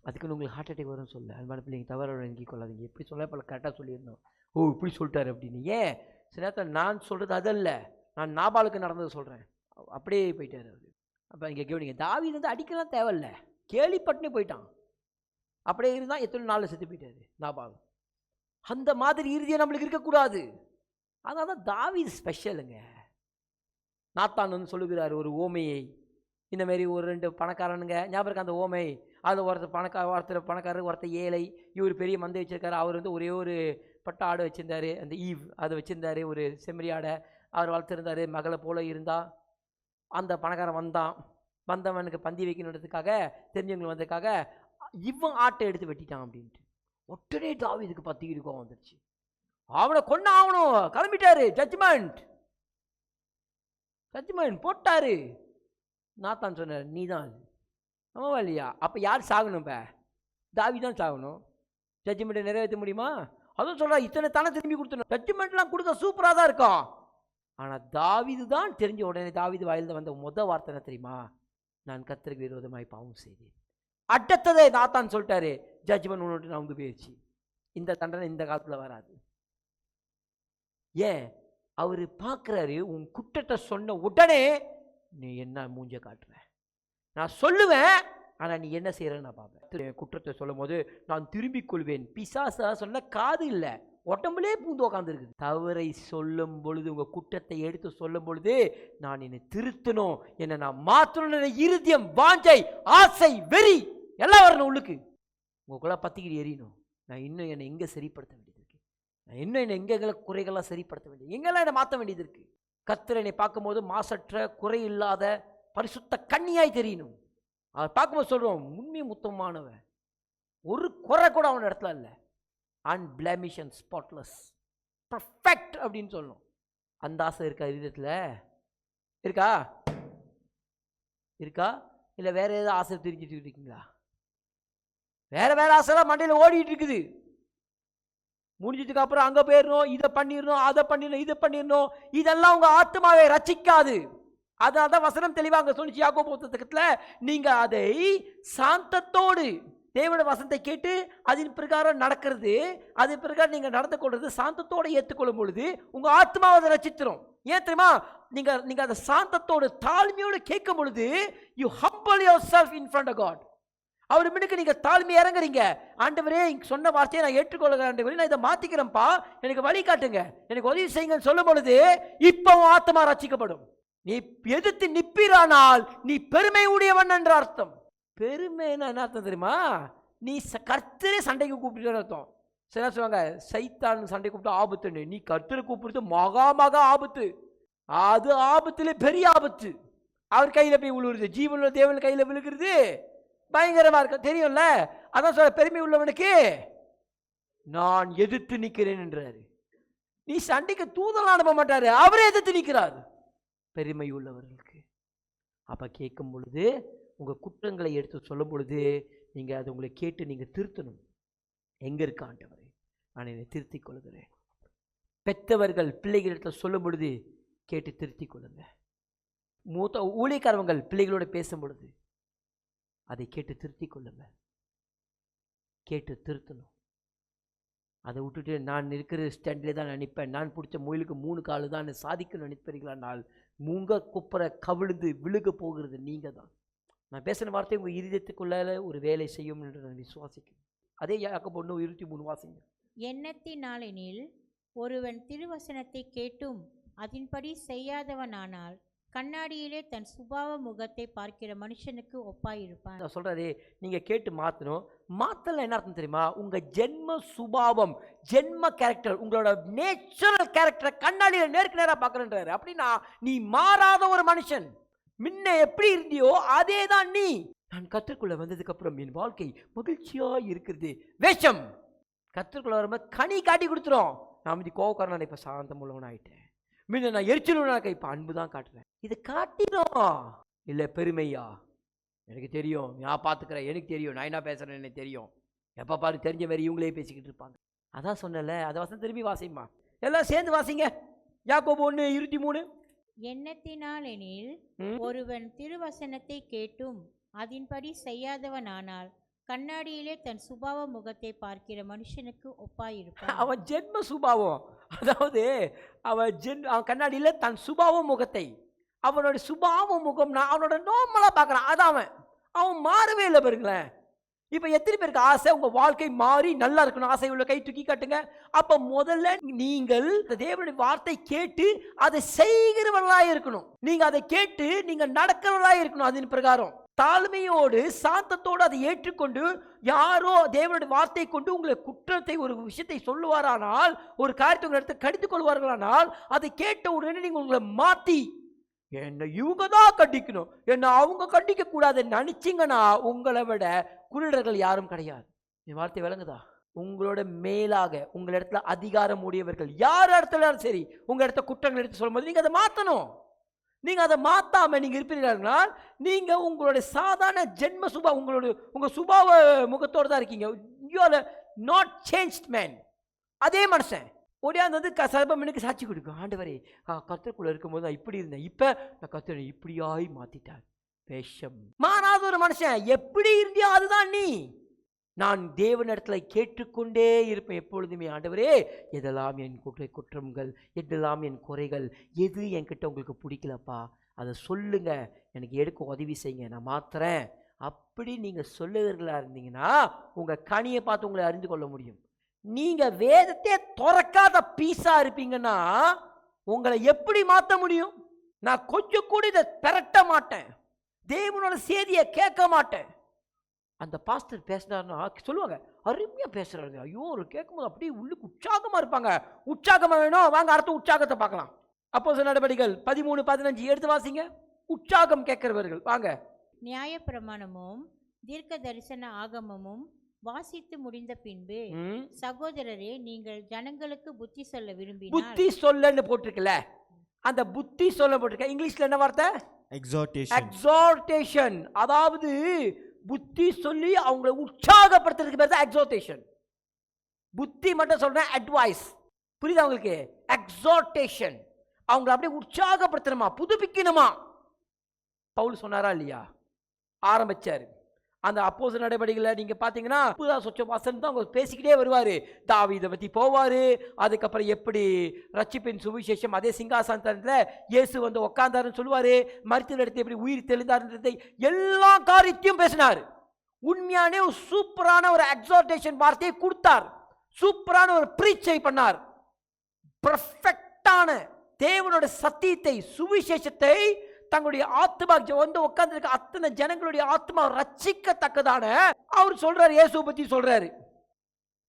அதுக்குன்னு உங்களுக்கு ஹார்ட் அட்டாக் வரும்னு சொல்ல அன்பான பிள்ளைங்க தவற வழங்கி கொள்ளாதீங்க. எப்படி சொல்ல இப்போ கரெக்டாக சொல்லியிருந்தோம். ஓ இப்படி சொல்லிட்டாரு அப்படின்னு. ஏன் சில நேரத்தில் நான் சொல்கிறது அதல்ல, நான் நாபாலுக்கு நடந்தது சொல்கிறேன். அப்படியே போயிட்டார் அவர். அப்போ இங்கே கேவீங்க, தாவீது வந்து அடிக்கலாம் தேவையில்ல, கேள்விப்பட்டுனே போயிட்டான். அப்படியே இருந்தால் எத்தனை நாளில் செத்து போயிட்டாரு நாபால். அந்த மாதிரி இறுதியை நம்மளுக்கு இருக்கக்கூடாது. அதனால தான் தாவீது ஸ்பெஷலுங்க. நாத்தான் வந்து சொல்லுகிறார் ஒரு ஓமையை. இந்த மாதிரி ஒரு 2 பணக்காரனுங்க ஞாபகம் இருக்கு அந்த ஓமை. அதில் ஒருத்தர் பணக்காரர், ஒருத்தர் ஏழை. இவர் பெரிய மந்தை வச்சிருக்காரு. அவர் வந்து ஒரே ஒரு பட்ட ஆடை வச்சுருந்தாரு, அந்த ஈவ் அதை வச்சுருந்தாரு, ஒரு செம்மறி ஆடை அவர் வளர்த்துருந்தார். மகளை போல இருந்தா. அந்த பணக்காரன் வந்தவனுக்கு பந்தி வைக்கணுன்றதுக்காக, தெரிஞ்சவங்க வந்ததுக்காக இவன் ஆட்டை எடுத்து வெட்டிட்டான் அப்படின்ட்டு. உடனே தாவீதுக்கு 10 இருக்கும் வந்துருச்சு. அவனை கொண்டு ஆகணும், கிளம்பிட்டாரு. ஜட்ஜ்மெண்ட் போட்டாரு. நாத்தான் சொன்னார், நீ தான் ஆமாவா இல்லையா? அப்போ யார் சாகணும்? இப்போ தாவீது தான் சாகணும். ஜட்ஜ்மெண்ட்டை நிறைவேற்ற முடியுமா? அதுவும் சொல்கிறா இத்தனை தானே திரும்பி கொடுத்துடணும். ஜட்ஜ்மெண்ட்லாம் கொடுக்க சூப்பராக தான் இருக்கும். ஆனால் தாவீது தான் தெரிஞ்ச உடனே தாவீது வாயிலிருந்து வந்த வார்த்தை என்ன தெரியுமா? நான் கர்த்தருக்கு விரோதமாய் பாவம் செய்தேன். அடுத்ததே நாத்தான் சொல்லிட்டாரு, ஜட்ஜ்மெண்ட் ஒன்று நான் போயிடுச்சு. இந்த தண்டனை இந்த காலத்தில் வராது. ஏன்? அவர் பார்க்குறாரு, உன் குற்றத்தை சொன்ன உடனே நீ என்ன மூஞ்ச காட்டுற, நான் சொல்லுவேன், ஆனால் நீ என்ன செய்யறன்னு நான் பார்ப்பேன். குற்றத்தை சொல்லும் போது நான் திரும்பிக் கொள்வேன். பிசாசா சொன்ன காது இல்லை, உடம்புலே பூந்து உக்காந்துருக்குது. தவறை சொல்லும் பொழுது, உங்கள் குற்றத்தை எடுத்து சொல்லும் பொழுது, நான் என்னை திருத்தணும், என்னை நான் மாற்றணும், இருதயம், வாஞ்சை, ஆசை, வெறி எல்லாம் வரணும் உள்ளுக்கு. உங்களுக்குள்ள பத்திக்கிட்டு எரியணும். நான் இன்னும் என்னை எங்கே சரிப்படுத்த வேண்டியது இருக்கு, நான் இன்னும் என்னை எங்கெங்களை குறைகள்லாம் சரிப்படுத்த வேண்டியது, எங்கெல்லாம் என்னை மாற்ற வேண்டியது இருக்கு. கர்த்தர் என்னை பார்க்கும்போது மாசற்ற, குறை இல்லாத, பரிசுத்த கன்னியாய் தெரியணும். அதை பார்க்கும்போது சொல்கிறோம், உண்மை முத்தமானவன், ஒரு குறை கூட அவன் இடத்துல இல்லை, அன்பிளமிஷ் அண்ட் ஸ்பாட்லெஸ், பர்ஃபெக்ட் அப்படின்னு சொல்லணும். அந்த ஆசை இருக்கா இதயத்தில்? இருக்கா இல்லை வேற ஏதாவது ஆசை தெரிஞ்சுட்டு இருக்கீங்களா? வேற ஆசைலாம் மண்டையில் ஓடிட்டு இருக்குது. முடிஞ்சதுக்கு அப்புறம் அங்கே போயிடணும், இதை பண்ணிடணும், அதை பண்ணிடணும், இதை பண்ணிடணும். இதெல்லாம் உங்கள் ஆத்மாவை ரட்சிக்காது. அதனால தான் வசனம் தெளிவாக அங்கே சொல்லிச்சு யாக்கோபு புத்தகத்தில், நீங்கள் அதை சாந்தத்தோடு தேவனுடைய வசனத்தை கேட்டு அதன் பிரகாரம் நடக்கிறது, அதன் பிரகாரம் நீங்கள் நடந்து கொள்வது சாந்தத்தோடு ஏற்றுக்கொள்ளும் பொழுது உங்கள் ஆத்மாவை அதை ரட்சித்திரும். ஏன் தெரியுமா? நீங்கள் அதை சாந்தத்தோடு தாழ்மையோடு கேட்கும் பொழுது you humble yourself in front of God. அவர் முன்னுக்கு நீங்கள் தாழ்மை இறங்குறீங்க. ஆண்டவரே சொன்ன வார்த்தையை நான் ஏற்றுக்கொள்ளுங்க, ஆண்டவரே நான் இதை மாற்றிக்கிறேன்ப்பா, எனக்கு வழி காட்டுங்க, எனக்கு உதவி செய்யுங்கன்னு சொல்லும் பொழுது இப்போ ஆத்மா ரட்சிக்கப்படும். நீ எதிர்த்து நிற்பிறானால் நீ பெருமை உடையவன் என்ற அர்த்தம். பெருமைன்னா என்ன அர்த்தம் தெரியுமா? நீ கர்த்தரே சண்டைக்கு கூப்பிட்டு அர்த்தம். சில சொல்லுவாங்க சைத்தான் சண்டை கூப்பிட்டு ஆபத்துன்னு. நீ கர்த்தரை கூப்பிடுறது மகா ஆபத்து. அது ஆபத்துல பெரிய ஆபத்து. அவர் கையில் போய் விழுவுறது, ஜீவனுள்ள தேவன் கையில் விழுகிறது பயங்கரமா இருக்க தெரியும்ல. அதான் சொல்ல, பெருமை உள்ளவனுக்கு நான் எதிர்த்து நிற்கிறேன் என்றாரு. நீ சண்டைக்கு தூதலாம் அனுப்ப மாட்டாரு, அவரே எதிர்த்து நிற்கிறார் பெருமை உள்ளவர்களுக்கு. அப்ப கேட்கும் பொழுது, உங்க குற்றங்களை எடுத்து சொல்லும் பொழுது, நீங்க அதை உங்களை கேட்டு நீங்க திருத்தணும். எங்க இருக்க ஆண்டவரே, நான் என்னை திருத்திக் கொள்கிறேன். பெற்றவர்கள் பிள்ளைகளிடத்தை சொல்லும் பொழுது கேட்டு திருத்திக் கொள்ளுங்க. மூத்த ஊழியக்காரவங்கள் பிள்ளைகளோட பேசும் பொழுது அதை கேட்டு திருத்திக் கொள்ளுங்க. கேட்டு திருத்தணும். அதை விட்டுட்டு நான் இருக்கிற ஸ்டாண்ட்லேயே தான் நினைப்பேன், நான் பிடிச்ச முயலுக்கு 3 காலு தான் சாதிக்கணும் நினைப்பீர்களானால் மூங்க குப்புற கவிழ்ந்து விழுக போகிறது நீங்க தான். நான் பேசின வார்த்தை உங்கள் இருதயத்துக்குள்ளால ஒரு வேலை செய்யும் என்று நான் விசுவாசிக்கிறேன். அதே யாக்கோபு 1:23 வாசிங்க. எண்ணத்தினாலெனில் ஒருவன் திருவசனத்தை கேட்டும் அதன்படி செய்யாதவனானால் கண்ணாடியிலே தன் சுபாவ முகத்தை பார்க்கிற மனுஷனுக்கு ஒப்பாயிருப்பான். நான் சொல்றதே நீங்க கேட்டு மாற்றணும். மாத்தல என்ன அர்த்தம் தெரியுமா? உங்க ஜென்ம சுபாவம், ஜென்ம கேரக்டர், உங்களோட நேச்சுரல் கேரக்டரை கண்ணாடியில நேருக்கு நேராக பார்க்கறன்றாரு. அப்படின்னா நீ மாறாத ஒரு மனுஷன். முன்ன எப்படி இருந்தியோ அதே தான் நீ. நான் கற்றுக்குள்ள வந்ததுக்கு அப்புறம் என் வாழ்க்கை மகிழ்ச்சியா இருக்கிறது. வேஷம் கற்றுக்குள்ள வரும்போது கனி காட்டி கொடுத்துரும். நான் இது கோவக்காரன், இப்ப சாந்தம் உள்ளவன் ஆயிட்டேன். முன்ன நான் எரிச்சலுனாக்க இப்ப அன்பு தான் காட்டுறேன். இது காட்டிடும் இல்லை பெருமையா? எனக்கு தெரியும், நான் பார்த்துக்கிறேன், எனக்கு தெரியும், நான் என்ன பேசுறேன்னு எனக்கு தெரியும். எப்போ பாரு தெரிஞ்ச மாதிரி இவங்களே பேசிக்கிட்டு இருப்பாங்க. அதான் சொன்னல, அதை வசனம் திரும்பி வாசிமா, எல்லாம் சேர்ந்து வாசிங்க. யாக்கோபு 1:23. எண்ணத்தினாலெனில் ஒருவன் திருவசனத்தை கேட்டும் அதன்படி செய்யாதவனானால் கண்ணாடியிலே தன் சுபாவ முகத்தை பார்க்கிற மனுஷனுக்கு ஒப்பாயிருப்பான். அவன் ஜென்ம சுபாவம், அதாவது அவன் கண்ணாடியில தன் சுபாவ முகத்தை, அவனோட சுபாவ முகம்னா அவனோட நார்மலா பார்க்கறான். அதான் அவன் மாறவே இல்லை பாருங்களேன். இப்ப எத்தனை பேருக்கு ஆசை உங்க வாழ்க்கை மாறி நல்லா இருக்கணும் ஆசை உள்ள கை தூக்கி காட்டுங்க. அப்ப முதல்ல நீங்கள் தேவனுடைய வார்த்தை கேட்டு அதை செய்கிறவர்களா இருக்கணும். நீங்க அதை கேட்டு நீங்க நடக்கிறவர்களா இருக்கணும். அதன் பிரகாரம் தாழ்மையோடு சாந்தத்தோடு அதை ஏற்றுக்கொண்டு, யாரோ தேவனுடைய வார்த்தை கொண்டு உங்களை குற்றத்தை ஒரு விஷயத்தை சொல்லுவாரானால், ஒரு காரியத்தை உங்களை எடுத்து கடித்துக் கொள்வார்களானால், அதை கேட்ட உடனே நீங்க உங்களை மாத்தி என்ன இவங்க தான் கண்டிக்கணும், என்ன அவங்க கண்டிக்க கூடாது நினைச்சிங்கன்னா உங்களை விட குருடர்கள் யாரும் கிடையாது. என் வார்த்தை விளங்குதா? உங்களோட மேலாக உங்கள் இடத்துல அதிகாரம் உடையவர்கள் யார் இடத்துல சரி உங்க இடத்த குற்றங்கள் எடுத்து சொல்லும்போது நீங்க அதை மாற்றணும். நீங்க அதை மாத்தாம நீங்க இருப்பீர்களா, நீங்க உங்களுடைய சாதாரண ஜென்ம உங்க சுபாவ முகத்தோடு தான் இருக்கீங்க. You are not changed man. அதே மனுஷன் ஒடியாந்து சர்பமனுக்கு சாட்சி கொடுக்கும், ஆண்டவரே கர்த்தருக்குள்ள இருக்கும்போது நான் இப்படி இருந்தேன், இப்ப நான் கர்த்தரை இப்படியாய் மாத்திட்டார். வேஷம் மாறாத ஒரு மனுஷன் எப்படி இருந்தியோ அதுதான் நீ. நான் தேவனிடத்துல கேட்டுக்கொண்டே இருப்பேன் எப்பொழுதுமே, ஆண்டவரே எதெல்லாம் என் குற்றங்கள், எதெல்லாம் என் குறைகள், எது என்கிட்ட உங்களுக்கு பிடிக்கலப்பா அதை சொல்லுங்க, எனக்கு எடுக்க உதவி செய்யுங்க, நான் மாத்துறேன். அப்படி நீங்க சொல்லுகிறீர்களா இருந்தீங்கன்னா உங்க கனியை பார்த்து உங்களை அறிந்து கொள்ள முடியும். நீங்க வேதத்தை துறக்காத பீஸா இருப்பீங்கன்னா உங்களை எப்படி மாற்ற முடியும்? நான் கொஞ்சம் கூட இதை பெரட்ட மாட்டேன், தேவனோட செய்தியை கேட்க மாட்டேன். அந்த பாஸ்டர் பேசினார்னா சொல்லுவாங்க அருமையா பேசுறாரு, ஐயோ ஒரு கேட்கும்போது அப்படியே உள்ளுக்கு உற்சாகமா இருப்பாங்க. உற்சாகமா வேணும், வாங்க அடுத்த உற்சாகத்தை பார்க்கலாம். அப்போஸ்தலர் நடபடிகள் 13:15 எடுத்து வாசிங்க. உற்சாகம் கேட்கிறவர்கள் வாங்க. நியாயப்பிரமாணமும் தீர்க்க தரிசன ஆகமமும் வாசித்து முடிந்த பின்பு சகோதரரே, நீங்கள் ஜனங்களுக்கு புத்தி சொல்ல விரும்பினால், புத்தி சொல்லன்னு போட்டிருக்கல, அந்த புத்தி சொல்ல போட்டிருக்க இங்கிலீஷ்ல என்ன வார்த்தை? எக்ஸார்டேஷன். அதாவது புத்தி சொல்லி அவங்களை உற்சாகப்படுத்துறதுக்கு பேர் தான் எக்ஸார்டேஷன். புத்தி மட்டும் சொல்றேன், அட்வைஸ். புரியுதா உங்களுக்கு? எக்ஸார்டேஷன் அவங்களை அப்படியே உற்சாகப்படுத்தணுமா, புதுப்பிக்கணுமா. பவுல் சொன்னாரா இல்லையா? ஆரம்பிச்சாரு. அந்த அப்போஸ்தலர் நடபடிகளை நீங்க பாத்தீங்கன்னா புதா சொச்ச வாசன் தான் அவங்க பேசிக்கிட்டே வருவாரு. தாவீதை பத்தி போவாரு, அதுக்கப்புறம் எப்படி ரட்சிப்பின் சுவிசேஷம், அதே சிங்காசனத்துல இயேசு வந்து உட்கார்ந்தாருன்னு சொல்லுவாரு, மரித்தோர் இடத்துல எப்படி உயிர் தெளிந்தாருன்றதை எல்லா காரியத்தையும் பேசினார். உண்மையான ஒரு சூப்பரான ஒரு எக்ஸார்டேஷன் வார்த்தையை கொடுத்தார், சூப்பரான ஒரு பிரீச்சை பண்ணார். பெர்ஃபெக்டான தேவனோட சத்தியத்தை சுவிசேஷத்தை தங்களுடைய ஆத்மா வந்து உட்கார்ந்து அத்தனை ஜனங்களுடைய ஆத்மா ரட்சிக்கத்தக்கதான அவர் சொல்றாரு, இயேசு பத்தி சொல்றாரு.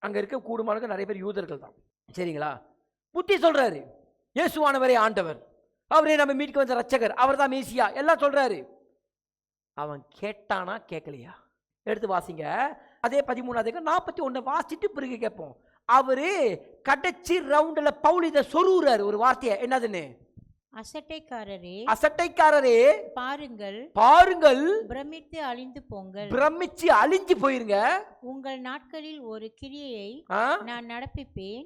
அங்க இருக்க கூடுமான நிறைய பேர் யூதர்கள் தான், சரிங்களா? புத்தி சொல்றாரு, இயேசுவானவரே ஆண்டவர், அவரே நம்ம மீட்க வந்த ரட்சகர், அவர் தான் மேசியா, எல்லாம் சொல்றாரு. அவன் கேட்டானா கேட்கலையா? எடுத்து வாசிங்க. அதே 13:41 வாசிட்டு பிறகு கேட்போம். அவரு கடைசி ரவுண்ட்ல பவுல் இதை சொல்லுறாரு ஒரு வார்த்தையை, என்னதுன்னு? அசட்டைக்காரரே பாருங்கள், பிரமித்து அழிந்து போங்கள், பிரமிச்சு அழிஞ்சு போயிருங்க. உங்கள் நாட்களில் ஒரு கிரியையை நான் நடப்பிப்பேன்,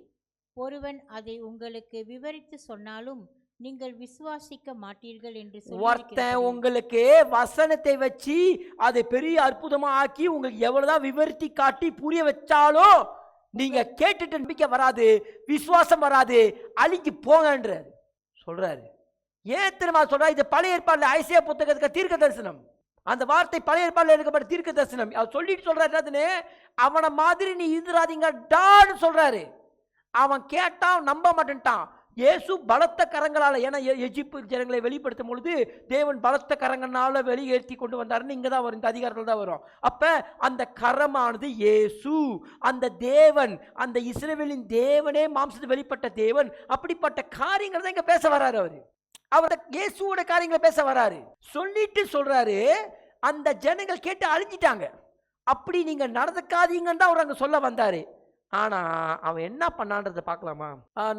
ஒருவன் அதை உங்களுக்கு விவரித்து சொன்னாலும் நீங்கள் விசுவாசிக்க மாட்டீர்கள் என்று ஒருத்தன் உங்களுக்கு வசனத்தை வச்சு அதை பெரிய அற்புதமா ஆக்கி உங்களுக்கு எவ்வளவுதான் விவரித்து காட்டி புரிய வச்சாலும் நீங்க கேட்டுட்டு நம்பிக்கை வராது, விசுவாசம் வராது, அழிஞ்சு போங்கன்றாரு சொல்றாரு. ஏன் தெரியுமா சொல்றா? இது பழைய ஏற்பாடுல ஐசையா புத்தகத்துக்கு தீர்க்க தரிசனம். அந்த வார்த்தை பழைய ஏற்பாடுல எடுக்கப்பட்ட தீர்க்க தரிசனம். அவர் சொல்லிட்டு சொல்றாரு, அவனை மாதிரி நீ இருந்துராதீங்கடான்னு சொல்றாரு. அவன் கேட்டான், நம்ப மாட்டேன்ட்டான். இயேசு பலத்த கரங்களால, ஏன்னா எகிப்து ஜனங்களை வெளிப்படுத்தும் பொழுது தேவன் பலத்த கரங்களால வெளியேற்றி கொண்டு வந்தாருன்னு இங்க தான் வரும், இந்த அதிகாரத்தில் தான் வரும். அப்ப அந்த கரமானது இயேசு, அந்த தேவன், அந்த இஸ்ரவேலின் தேவனே மாம்சத்தில் வெளிப்பட்ட தேவன். அப்படிப்பட்ட காரியங்கள் தான் இங்க பேச வர்றாரு. அவர் இயேசுவோட காரியங்களை பேச வராரு. சொல்லிட்டு சொல்றாரு, அந்த ஜனங்கள் கேட்டு அழிஞ்சிட்டாங்க, அப்படி நீங்க நடந்துக்காதீங்கன்னு தான் அவர் அங்க சொல்ல வந்தாரு. ஆனா அவன் என்ன பண்ணான்றத பார்க்கலாமா?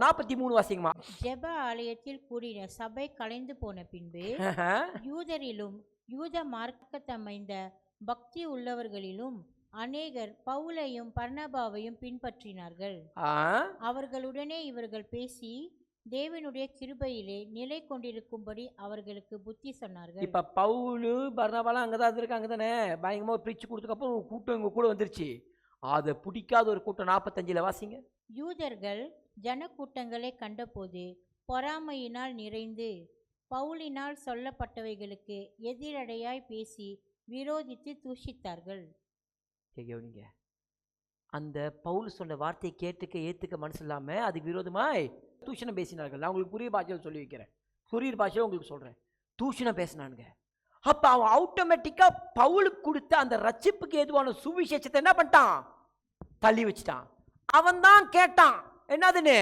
43 வாசிங்கம்மா. ஜெப ஆலயத்தில் கூடின சபை கலைந்து போன பின்பு யூதரிலும் யூத மார்க்கத்தமைந்த பக்தி உள்ளவர்களிலும் அநேகர் பவுலையும் பர்னபாவையும் பின்பற்றினார்கள். அவர்களுடனே இவர்கள் பேசி தேவனுடைய கிருபையிலே நிலை கொண்டிருக்கும்படி அவர்களுக்கு புத்தி சொன்னார்கள். இப்ப பவுலு பர்னபாலாம் அங்கதான் இருக்காங்க தானே, பயங்கரமா பிரிச்சு கொடுத்ததுக்கப்புறம் ஒரு கூட்டம் இங்க கூட வந்துருச்சு. அதை பிடிக்காத ஒரு கூட்டம் 45 வாசிங்க. யூதர்கள் ஜனக்கூட்டங்களை கண்டபோது பொறாமையினால் நிறைந்து பவுலினால் சொல்லப்பட்டவைகளுக்கு எதிரடையாய் பேசி விரோதித்து தூஷித்தார்கள். கேட்க அந்த பவுல் சொன்ன வார்த்தையை ஏத்துக்க மனசு இல்லாம அதுக்கு விரோதமாய் தூஷணம் பேசினார்கள். நான் உங்களுக்கு புரிய பாஷையில் சொல்லி வைக்கிறேன், புரியுற பாஷையை உங்களுக்கு சொல்றேன். தூஷணம் பேசினானுங்க. அப்ப அவன் ஆட்டோமேட்டிக்கா பவுலுக்கு கொடுத்த அந்த ரட்சிப்புக்கு ஏதுவான சுவிசேஷத்தை என்ன பண்ணிட்டான்? தள்ளி வச்சுட்டான். அவன் தான் கேட்டான், என்னதுன்னு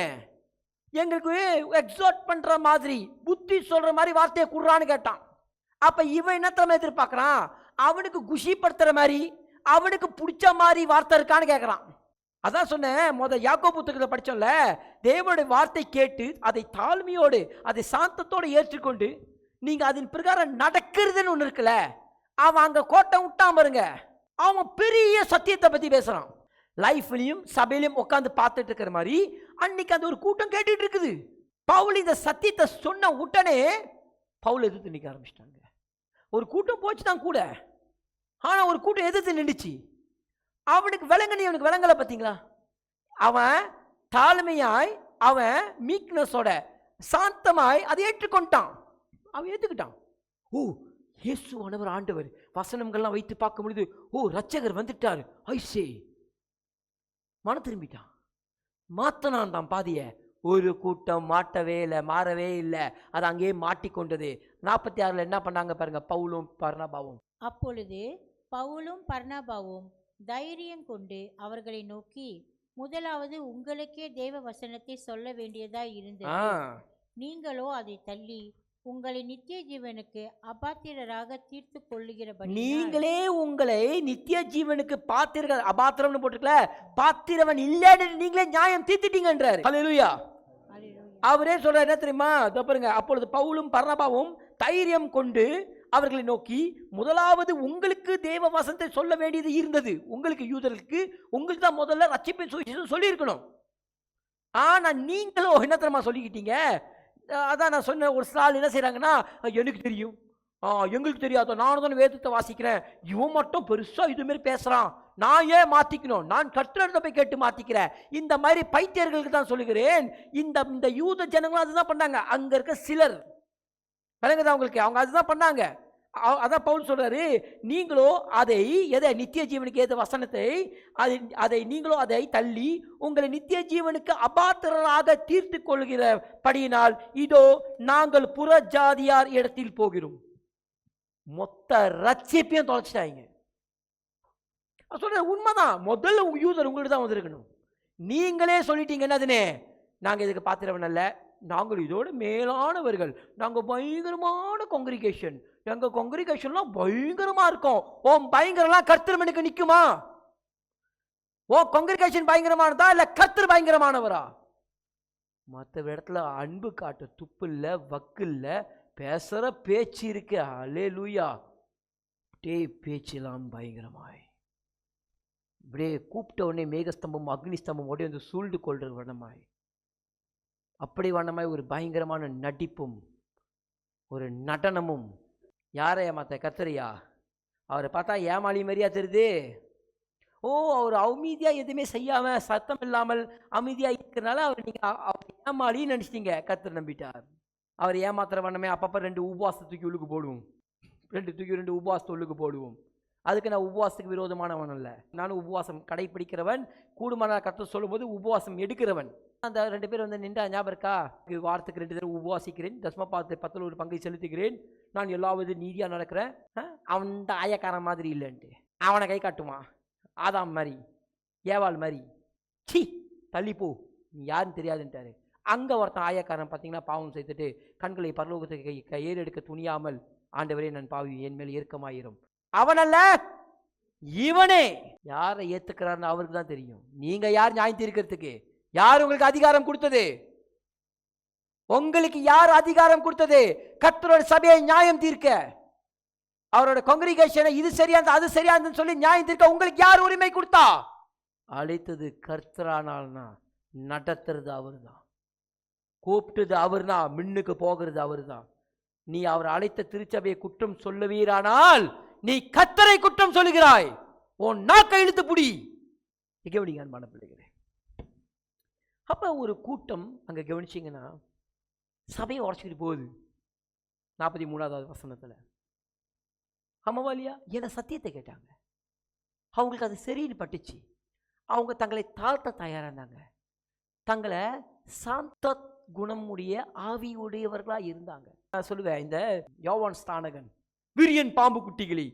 எங்களுக்கு எக்ஸார்ட் பண்ற மாதிரி புத்தி சொல்ற மாதிரி வார்த்தையை குடுறான்னு கேட்டான். அப்ப இவன் என்னத்தமே எதிர்பார்க்கறான்? அவனுக்கு குஷிப்படுத்துற மாதிரி, அவனுக்கு பிடிச்ச மாதிரி வார்த்தை இருக்கான்னு கேட்கறான். அதான் சொன்னேன், யாக்கோபு புத்தகத்தை படிச்சோம்ல, தேவனுடைய வார்த்தை கேட்டு அதை தாழ்மையோடு அதை சாந்தத்தோடு ஏற்றுக்கொண்டு நீங்க அதன் பிரகாரம் நடக்கிறதுன்னு ஒண்ணு இருக்குல்ல, அவன் அங்க கோட்டை விட்டான் பாருங்க. அவன் பெரிய சத்தியத்தை பத்தி பேசுறான். லைஃப்லையும் சபையிலையும் உட்காந்து பார்த்துட்டு இருக்கிற மாதிரி அன்னைக்கு அந்த ஒரு கூட்டம் கேட்டுட்டு இருக்குது. பவுல் இந்த சத்தியத்தை சொன்ன உடனே பவுல் எதிர்த்து நிற்க ஆரம்பிச்சிட்டாங்க. ஒரு கூட்டம் போச்சு தான் கூட, ஆனா ஒரு கூட்டம் எதிர்த்து நின்றுச்சு. அவனுக்கு அவனுக்கு விளங்கலை பார்த்தீங்களா? அவன் தாழ்மையாய், அவன் மீக்னஸோட சாந்தமாய் அதை ஏற்றுக்கொண்டான். அவன் ஏற்றுக்கிட்டான். ஓ, இயேசுவானவர் ஆண்டவர், வசனங்கள்லாம் வைத்து பார்க்கும் பொழுது ஓ ரட்சகர் வந்துட்டார், ஐசே மன திரும்பிட்டான். மாத்தனான் தான் பாதிய. ஒரு கூட்டம் மாட்டவே இல்லை, மாறவே இல்லை, அது அங்கேயே மாட்டிக்கொண்டது. 46 என்ன பண்ணாங்க பாருங்க, பவுலும் பர்னபாவும். அப்பொழுது பவுலும் பர்னபாவும் தைரியம் கொண்டு அவர்களை நோக்கி, முதலாவது உங்களுக்கே தேவ வசனத்தை சொல்ல வேண்டியதாய் இருந்தது. நீங்களோ அதை தள்ளி உங்களை நித்திய ஜீவனுக்கு அபாத்திரராக தீர்த்து கொள்ளுகிறபடி, நீங்களே உங்களை நித்திய ஜீவனுக்கு பாத்திரர்கள், அபாத்திரம்னு போட்டுக்கல, பாத்திரவன் இல்லைன்னு நீங்களே நியாயம் தீர்த்திட்டீங்கன்றார். ஹல்லேலூயா. அவரே சொல்ற என்ன தெரியுமா? பாருங்க, அப்பொழுது பவுலும் பர்னபாவும் தைரியம் கொண்டு அவர்களை நோக்கி, முதலாவது உங்களுக்கு தேவ வசனத்தை சொல்ல வேண்டியது இருந்தது. உங்களுக்கு யூதர்களுக்கு உங்களுக்கு தான் முதல்ல ரட்சிப்பின் சுவிசேஷம் சொல்லி இருக்கணும். ஆனா நீங்களோ என்ன தெரியுமா சொல்லிக்கிட்டீங்க? அதான் நான் சொன்ன, ஒரு சில ஆள் என்ன செய்யறாங்கன்னா, எனக்கு தெரியும், எங்களுக்கு தெரியாத, நானும் தான் வேதத்தை வாசிக்கிறேன், இவன் மட்டும் பெருசா இது மாதிரி பேசுறான், நான் ஏன் மாத்திக்கணும், நான் கர்த்தரிடத்தை போய் கேட்டு மாத்திக்கிறேன். இந்த மாதிரி பைத்தியர்களுக்கு தான் சொல்லுகிறேன். இந்த யூத ஜனங்களும் அதுதான் பண்ணாங்க. அங்க இருக்க சிலர் விளங்குதா உங்களுக்கு? அவங்க அதுதான் பண்ணாங்க. அதான் பவுல் சொல்றாரு, நீங்களோ அதை எதை நித்திய ஜீவனுக்கு ஏத வசனத்தை அதை நீங்களோ அதை தள்ளி உங்களை நித்திய ஜீவனுக்கு அபாத்திரராக தீர்த்து கொள்கிறபடியினால் இதோ நாங்கள் புற ஜாதியார் இடத்தில் போகிறோம். மொத்த ரட்சிப்பையும் தொலைச்சிட்டாங்க. சொல்ற உண்மைதான். முதல்ல யூதர் உங்களுக்கு தான் வந்திருக்கணும். நீங்களே சொல்லிட்டீங்க என்னதுன்னு, நாங்க இதுக்கு பாத்திரவன் அல்ல, நாங்கள் இதோட மேலானவர்கள், நாங்கள் பயங்கரமான காங்கிரிகேஷன், எங்க காங்கிரிகேஷன்லாம் பயங்கரமா இருக்கும். ஓ பயங்கரம்லாம் கர்த்தருக்கு நிற்குமா? ஓ காங்கிரிகேஷன் பயங்கரமானதா இல்ல கர்த்தர் பயங்கரமானவரா? மற்ற இடத்துல அன்பு காட்ட துப்பு இல்ல, வக்கு இல்ல, பேசுற பேச்சு இருக்கு. அல்லேலூயா. டே பேச்செல்லாம் பயங்கரமாய் இப்படியே கூப்பிட்ட உடனே மேகஸ்தம்பம் அக்னி ஸ்தம்பம் உடனே வந்து சூழ்ந்து கொள்ற வண்ணமாய், அப்படி வண்ணமாய் ஒரு பயங்கரமான நடிப்பும் ஒரு நடனமும். யாரை ஏமாத்த? கர்த்தரையா? அவரை பார்த்தா ஏமாளி மாதிரியா தெரியுது. ஓ, அவர் அமைதியா எதுவுமே செய்யாம சத்தம் இல்லாமல் அமைதியா இருக்கிறனால அவர் நீங்க அவர் ஏமாளின்னு நினைச்சிட்டீங்க. கர்த்தர் நம்பிட்டார். அவர் ஏமாத்துற வண்ணமே அப்பப்ப 2 உபவாசத்துக்கு உள்ளுக்கு போடுவோம், 2 உபவாசத்தை உள்ளுக்கு போடுவோம். அதுக்கு நான் உபவாசத்துக்கு விரோதமானவன் அல்ல. நானும் உபவாசம் கடைப்பிடிக்கிறவன். கூடுமான கர்த்தர் சொல்லும்போது உபவாசம் எடுக்கிறவன். அந்த 2 பேர் வந்து நின்றா ஞாபகம் இருக்கா? வாரத்துக்கு 2 தடவை உபவாசிக்கிறேன், தசமபாகத்தில் 10ல் ஒரு பங்கை செலுத்துகிறேன், நான் எல்லாவது நீதியா நடக்கிறேன். அவன் ஆயக்காரன் மாதிரி இல்லைன்ட்டு அவனை கை காட்டுவான். ஆதாம் மாதிரி, ஏவாள் மாதிரி, சி தள்ளிப்போ நீ யாருன்னு தெரியாதுன்ட்டாரு. அங்க ஒருத்தன் ஆயக்காரன் பார்த்தீங்கன்னா பாவம் செய்துட்டு கண்களை பரலோகத்துக்கு ஏறெடுக்க துணியாமல், ஆண்டவரே நான் பாவி, என் மேல் ஏற்கமாயிரும். அவனல்ல இவனே. யாரை ஏத்துக்கிறான்னு அவருக்கு தான் தெரியும். நீங்க யார் நியாயம் தீர்க்கிறதுக்கு? யார் உங்களுக்கு அதிகாரம் கொடுத்தது? உங்களுக்கு யார் அதிகாரம் கொடுத்தது? கர்த்தரோட சபையை நியாயம் தீர்க்க, அவரோட காங்கிரிகேஷனை இது சரியானது அது சரியானதுன்னு சொல்லி நியாயம் தீர்க்க உங்களுக்கு யார் உரிமை கொடுத்தா? அழைத்தது கர்த்தரானால்னா நடத்துறது அவர் தான். கூப்பிட்டது அவர் தான், மின்னுக்கு போகிறது அவர் தான். நீ அவர் அழைத்த திருச்சபையை குற்றம் சொல்லுவீரானால் நீ கர்த்தரை குற்றம் சொல்லுகிறாய். உன் நாக்கை இழுத்து புடி. கவனிங்க அன்பான பிள்ளைகளே. அப்ப ஒரு கூட்டம் அங்க கவனிச்சிங்கன்னா சபையை உடச்சிக்கிட்டு போகுது. 43வது வசனத்துல ஆமாவா இல்லையா? என சத்தியத்தை கேட்டாங்க. அவங்களுக்கு அது சரின்னு பட்டுச்சு. அவங்க தங்களை தாழ்த்த தயாரானாங்க. தங்களை சாந்த குணமுடைய ஆவியுடையவர்களா இருந்தாங்க. நான் சொல்லுவேன், இந்த யோவான் ஸ்நானகன் விரியன் பாம்பு குட்டிகளி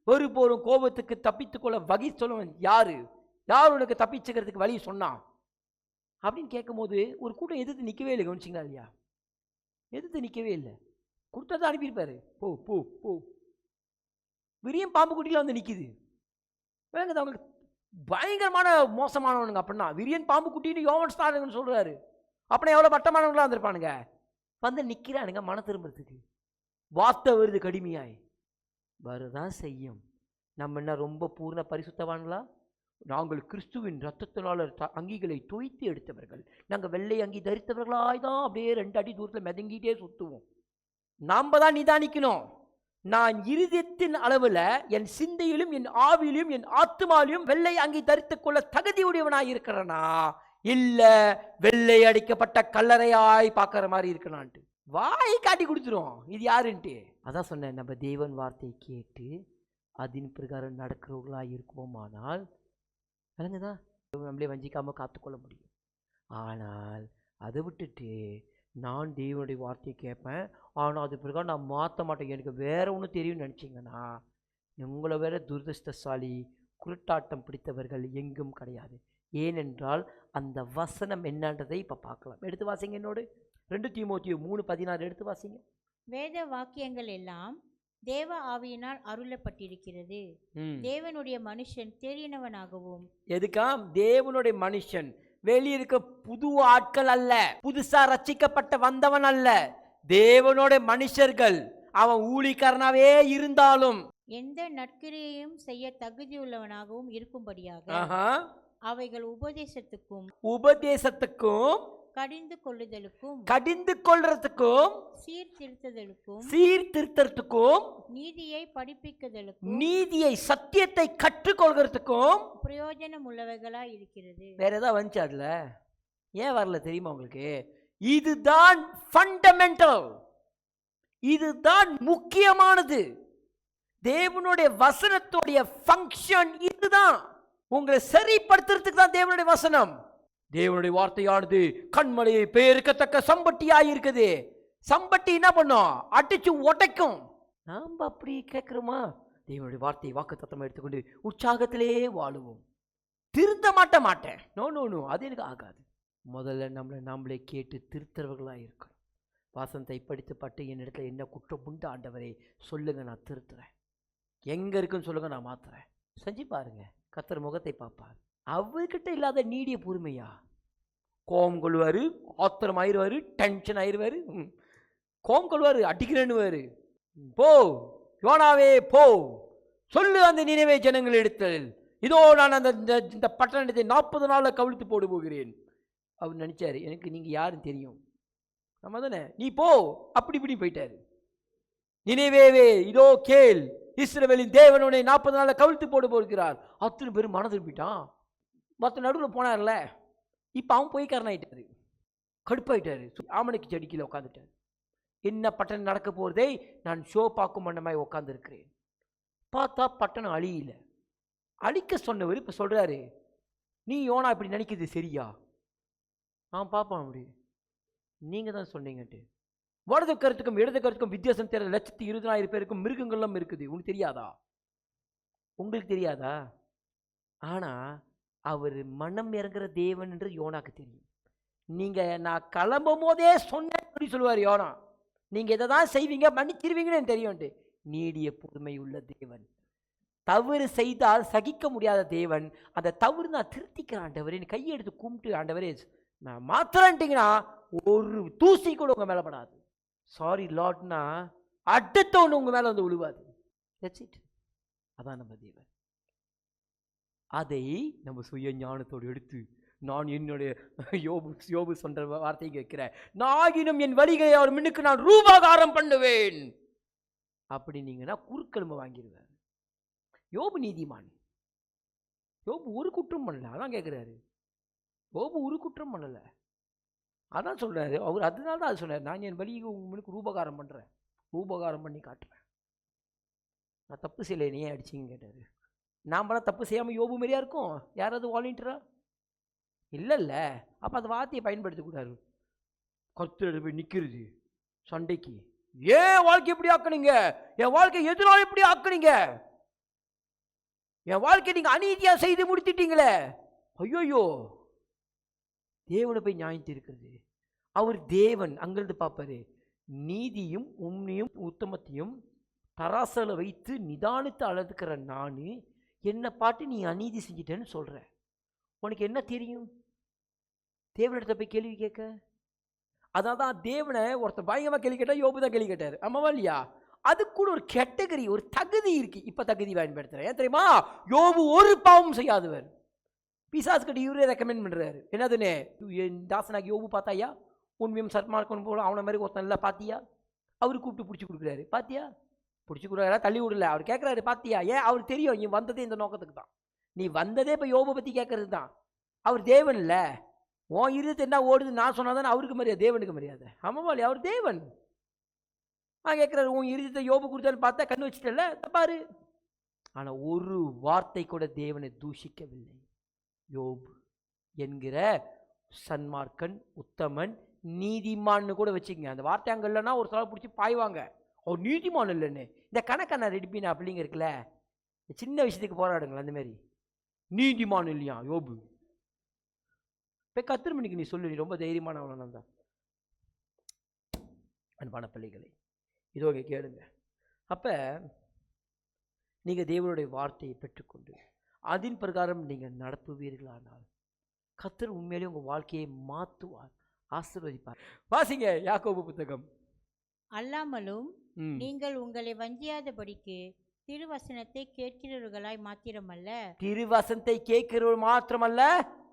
ஒருபோரும் கோபத்துக்கு தப்பித்துக்கொள்ள வகை சொல்லுவன் யாரு? யார் உனக்கு தப்பிச்சுக்கிறதுக்கு வழி சொன்னான் அப்படின்னு கேட்கும் போது ஒரு கூட்டம் எதிர்த்து நிற்கவே இல்லை. கவனிச்சிங்களா இல்லையா? எதிர்த்து நிற்கவே இல்லை. கொடுத்ததை அனுப்பியிருப்பாரு. போ போ போ. விரியன் பாம்பு குட்டியில வந்து நிற்கிது. வேணுங்க அவங்களுக்கு பயங்கரமான மோசமானவனுங்க. அப்படின்னா விரியன் பாம்பு குட்டின்னு யோவான் ஸ்நானகன் சொல்றாரு. அப்படின்னா எவ்வளோ மட்டமானவங்களா வந்திருப்பானுங்க. வந்து நிற்கிறானுங்க மன திரும்புறதுக்கு. வார்த்தை வருது கடுமையாய். வரதான் செய்யும். நம்ம என்ன ரொம்ப பூர்ண பரிசுத்தவான்களா? நாங்கள் கிறிஸ்துவின் ரத்தத்தினால அங்கிகளை தோய்த்து எடுத்தவர்கள். நாங்கள் வெள்ளை அங்கி தரித்தவர்களாய் தான் அப்படியே 2 அடி தூரத்தில் மிதங்கிட்டே சுற்றுவோம். நாம் தான் நிதானிக்கணும். நான் இருதயத்தின் அளவில் என் சிந்தையிலும் என் ஆவியிலும் என் ஆத்மாவிலும் வெள்ளை அங்கி தரித்துக் கொள்ள தகுதியுடையவனாய் இருக்கிறனா, இல்ல வெள்ளை அடிக்கப்பட்ட கல்லறையாய் பார்க்குற மாதிரி இருக்கணான்ட்டு வாய் காட்டி கொடுத்துரும் இது யாருன்ட்டு. அதான் சொன்னேன், நம்ம தேவன் வார்த்தையை கேட்டு அதன் பிரகாரம் நடக்கிறவர்களாக இருக்குவோமானால் விளங்குதா, நம்மளே வஞ்சிக்காமல் காத்துக்கொள்ள முடியும். ஆனால் அதை விட்டுட்டு நான் தேவனுடைய வார்த்தையை கேட்பேன், ஆனால் அது பிரகாரம் நான் மாற்ற மாட்டேன், எனக்கு வேற ஒன்று தெரியும்னு நினச்சிங்கன்னா உங்களை வேற துரதிர்ஷ்டசாலி குருட்டாட்டம் பிடித்தவர்கள் எங்கும் கிடையாது. ஏனென்றால் அந்த வசனம் என்னன்றதை இப்போ பார்க்கலாம். எடுத்து வாசிங்க என்னோடு 2 தீமோத்தேயு 3:16 எடுத்து வாசிங்க. வேத வாக்கியங்கள் எல்லாம் தேவ ஆவியினால் அருளப்பட்டிருக்கிறது. தேவனுடைய மனுஷன் தேறினவனாகவும். எதுக்காம்? தேவனுடைய மனுஷன் வெளியே இருக்க புது ஆட்கள் அல்ல, புதுசா ரட்சிக்கப்பட்ட வந்தவன் அல்ல, தேவனுடைய மனுஷர்கள். அவன் ஊழியக்காரனாவே இருந்தாலும் எந்த நற்கிரியையும் செய்ய தகுதியுள்ளவனாகவும் இருக்கும்படியாக அவைகள் உபதேசத்துக்கும் கடிந்து கொள்றதுக்கும் சீர்திருத்தத்துக்கும் நீதியை படிப்பிக்குதலுக்கும் நீதியை சத்தியத்தை கற்றுக்கொள்கிறதுக்கும் பிரயோஜனம் உள்ளவைகளா இருக்கிறது. வேற ஏதாவது வந்துச்சு அதுல? ஏன் வரல தெரியுமா உங்களுக்கு? இதுதான் ஃபண்டமெண்டல், இதுதான் முக்கியமானது. தேவனுடைய வசனத்துடைய ஃபங்க்ஷன் இதுதான். உங்களை சரிப்படுத்துறதுக்கு தான் தேவனுடைய வசனம். தேவனுடைய வார்த்தையானது கண்மலையை பெயர்க்கத்தக்க சம்பட்டியாய் இருக்குது. சம்பட்டி என்ன பண்ணும்? அடிச்சு உடைக்கும். நாம் அப்படி கேட்கிறோமா? தேவனுடைய வார்த்தையை வாக்குத்தத்தமா எடுத்துக்கொண்டு உற்சாகத்திலே வாழுவோம். திருத்த மாட்டேன். நோ நோ நோ, அது எனக்கு ஆகாது. முதல்ல நம்மளே கேட்டு திருத்துறவர்களாக இருக்கணும். வாசனத்தை படித்து பட்டு என்னிடத்துல என்ன குற்றம் உண்டு ஆண்டவரே சொல்லுங்க, நான் திருத்துறேன். எங்கே இருக்குன்னு சொல்லுங்க, நான் மாத்துறேன். செஞ்சு பாருங்க, கர்த்தர் முகத்தை பார்ப்பார். அவர்கிட்ட இல்லாத நீடிய பொறுமையா? கோபம் கொள்வாரு, ஆத்திரம் ஆயிடுவாரு, டென்ஷன் ஆயிடுவாரு, கோபம் கொள்வாரு, அடிக்கிறேன்னு போ யோனாவே போ, சொல்லு அந்த நினைவே ஜனங்கள் எடுத்தல், இதோ நான் அந்த இந்த பட்டணத்தை 40 நாளில் கவிழ்த்து போடு போகிறேன். அவர் நினைச்சாரு, எனக்கு நீங்க யாருன்னு தெரியும், நம்ம தானே, நீ போ, அப்படி இப்படி போயிட்டாரு. நினைவேவே இதோ கேள், இஸ்ரவேலின் தேவனுடைய 40 நாளில் கவிழ்த்து போடு போகிறார். அத்தனை பேரும் மன திரும்பிட்டான். மற்ற நடுவில் போனார்ல, இப்போ அவன் போய்க்காரன் ஆயிட்டாரு, கடுப்பாயிட்டாரு. ஆமனைக்கு செடிக்கில் உட்காந்துட்டாரு. என்ன பட்டணம் நடக்க போகிறதே நான் ஷோ பார்க்கும் மன்னமாய் உட்காந்துருக்கிறேன். பார்த்தா பட்டணம் அழியல. அழிக்க சொன்னவர் இப்போ சொல்கிறாரு, நீ யோனா இப்படி நினைக்கிறது சரியா? நான் பார்ப்பேன். அப்படி நீங்கள் தான் சொன்னீங்கன்ட்டு. வலது கருத்துக்கும் இடது கருத்துக்கும் வித்தியாசம் தெரியல. 120,000 பேருக்கும் மிருகங்கள்லாம் இருக்குது. உனக்கு தெரியாதா? உங்களுக்கு தெரியாதா? ஆனால் அவர் மனம் இறங்குற தேவன் என்று யோனாக்கு தெரியும். நீங்கள் நான் கிளம்பும் போதே சொன்னேன் அப்படி சொல்லுவார் யோனா. நீங்கள் இதை தான் செய்வீங்க, மன்னிச்சிருவீங்கன்னு தெரியும்ட்டு. நீடிய பொறுமை உள்ள தேவன். தவறு செய்தால் சகிக்க முடியாத தேவன். அந்த தவறு நான் திருத்திக்கிறேன் ஆண்டவரே, கையை எடுத்து கும்பிட்டு ஆண்டவரே நான் மாத்திரன்ட்டிங்கன்னா ஒரு தூசி கூட உங்கள் மேலே படாது. சாரி லார்ட்னா அடுத்த ஒன்று உங்கள் மேலே வந்து விழுவாது. That's it. அதான் நம்ம தேவன். அதை நம்ம சுய ஞானத்தோடு எடுத்து நான் என்னுடைய யோபு சொல்ற வார்த்தை கேட்கிறேன், நாகினும் என் வழிகளை அவர் முன்னுக்கு நான் ரூபாகாரம் பண்ணுவேன் அப்படின்னீங்கன்னா குறுக்கெலும்பு வாங்கிடுவார். யோபு நீதிமான். யோபு ஒரு குற்றம் பண்ணல, அதான் கேட்குறாரு. யோபு ஒரு குற்றம் பண்ணல, அதான் சொல்றாரு அவர். அதனால தான் அது சொன்னார், நான் என் வழியை உங்க முன்னுக்கு ரூபகாரம் பண்றேன், ரூபகாரம் பண்ணி காட்டுறேன். நான் தப்பு செய்யலை, நீ ஏன் அடிச்சிங்க கேட்டாரு. நாமெல்லாம் தப்பு செய்யாமல் யோபு மாதிரியா இருக்கும்? யாராவது வாலண்டியரா? இல்லைல்ல. அப்போ அந்த வார்த்தையை பயன்படுத்தக்கூடாது. கர்த்தர் போய் நிற்கிறது சண்டைக்கு. ஏன் வாழ்க்கை எப்படி ஆக்குனீங்க? என் வாழ்க்கை எதிராக எப்படி ஆக்குனீங்க? என் வாழ்க்கை நீங்க அநீதியா செய்து முடித்துட்டீங்களே. ஐயோயோ, தேவனை போய் நியாயம் தீர்க்கிறது. அவர் தேவன் அங்கிருந்து பார்ப்பாரு. நீதியும் உண்மையும் உத்தமத்தையும் தராசல வைத்து நிதானித்து அளந்துக்கிற நான் என்னை பாட்டு நீ அநீதி செஞ்சிட்டேன்னு சொல்ற. உனக்கு என்ன தெரியும் தேவனிடத்தை போய் கேள்வி கேட்க? அதான் தான் தேவனை ஒருத்தர் பயங்கரமாக கேள்வி கேட்டால் யோபு தான் கேள்வி கேட்டார். ஆமாவா இல்லையா? அது கூட ஒரு கேட்டகரி, ஒரு தகுதி இருக்கு. இப்போ தகுதி பயன்படுத்துகிறேன். ஏன் தெரியுமா? யோபு ஒரு பாவம் செய்யாதவர். பிசாஸ் கிட்ட இவரே ரெக்கமெண்ட் பண்ணுறாரு. என்னதுன்னு, என் தாசனாகி யோபு பார்த்தாயா, உண்மையும் சர்மார்க்கணும் போல அவனை மாதிரி ஒருத்தன் இல்லை பார்த்தியா? அவரு கூப்பிட்டு பிடிச்சி கொடுக்குறாரு. பார்த்தியா? பிடிச்சி கொடுக்குறா, தள்ளி விடல. அவர் கேட்குறாரு பார்த்தியா? ஏன்? அவர் தெரியும் நீ வந்ததே இந்த நோக்கத்துக்கு தான். நீ வந்ததே இப்போ யோபை பற்றி கேட்கறது தான். அவர் தேவன் இல்லை. உன் இருத்து என்ன ஓடுது நான் சொன்னாதானே அவருக்கு மரியாதை, தேவனுக்கு மரியாதை. ஆமாவா இல்லையா? அவர் தேவன். கேட்குறாரு, உன் இருதயத்தை யோபு கொடுத்தான்னு பார்த்தா கண்ணு வச்சுட்டல பாரு. ஆனால் ஒரு வார்த்தை கூட தேவனை தூஷிக்கவில்லை யோபு என்கிற சன்மார்க்கன், உத்தமன், நீதிமான்னு கூட வச்சுக்கங்க. அந்த வார்த்தை அங்கே இல்லைன்னா ஒரு சில பிடிச்சி பாய்வாங்க, அவர் நீதிமான் இல்லைன்னு. இந்த கணக்கண்ணா ரெடிப்பினா அப்படிங்க இருக்குல்ல, சின்ன விஷயத்துக்கு போராடுங்களா அந்த மாதிரி. நீதிமான் இல்லையா யோபு? இப்போ கத்திர மணிக்கு நீ சொல்லு, நீ ரொம்ப தைரியமானவனா தான். அன்பான பிள்ளைகளை இதோ கேளுங்க. அப்போ நீங்கள் தேவனுடைய வார்த்தையை பெற்றுக்கொண்டு அதன் பிரகாரம் நீங்கள் நடத்துவீர்களானால் கர்த்தர் உண்மையிலே உங்கள் வாழ்க்கையை மாற்றுவார், ஆசீர்வதிப்பார். வாசிங்க யாக்கோபு புத்தகம். அல்லாமலும் நீங்கள் உங்களை வஞ்சியாதபடிக்கு திருவசனத்தை கேட்கிறவர்களாய் மாத்திரமல்ல, திருவசனத்தை கேட்கிறவர்கள் மாத்திரமல்ல,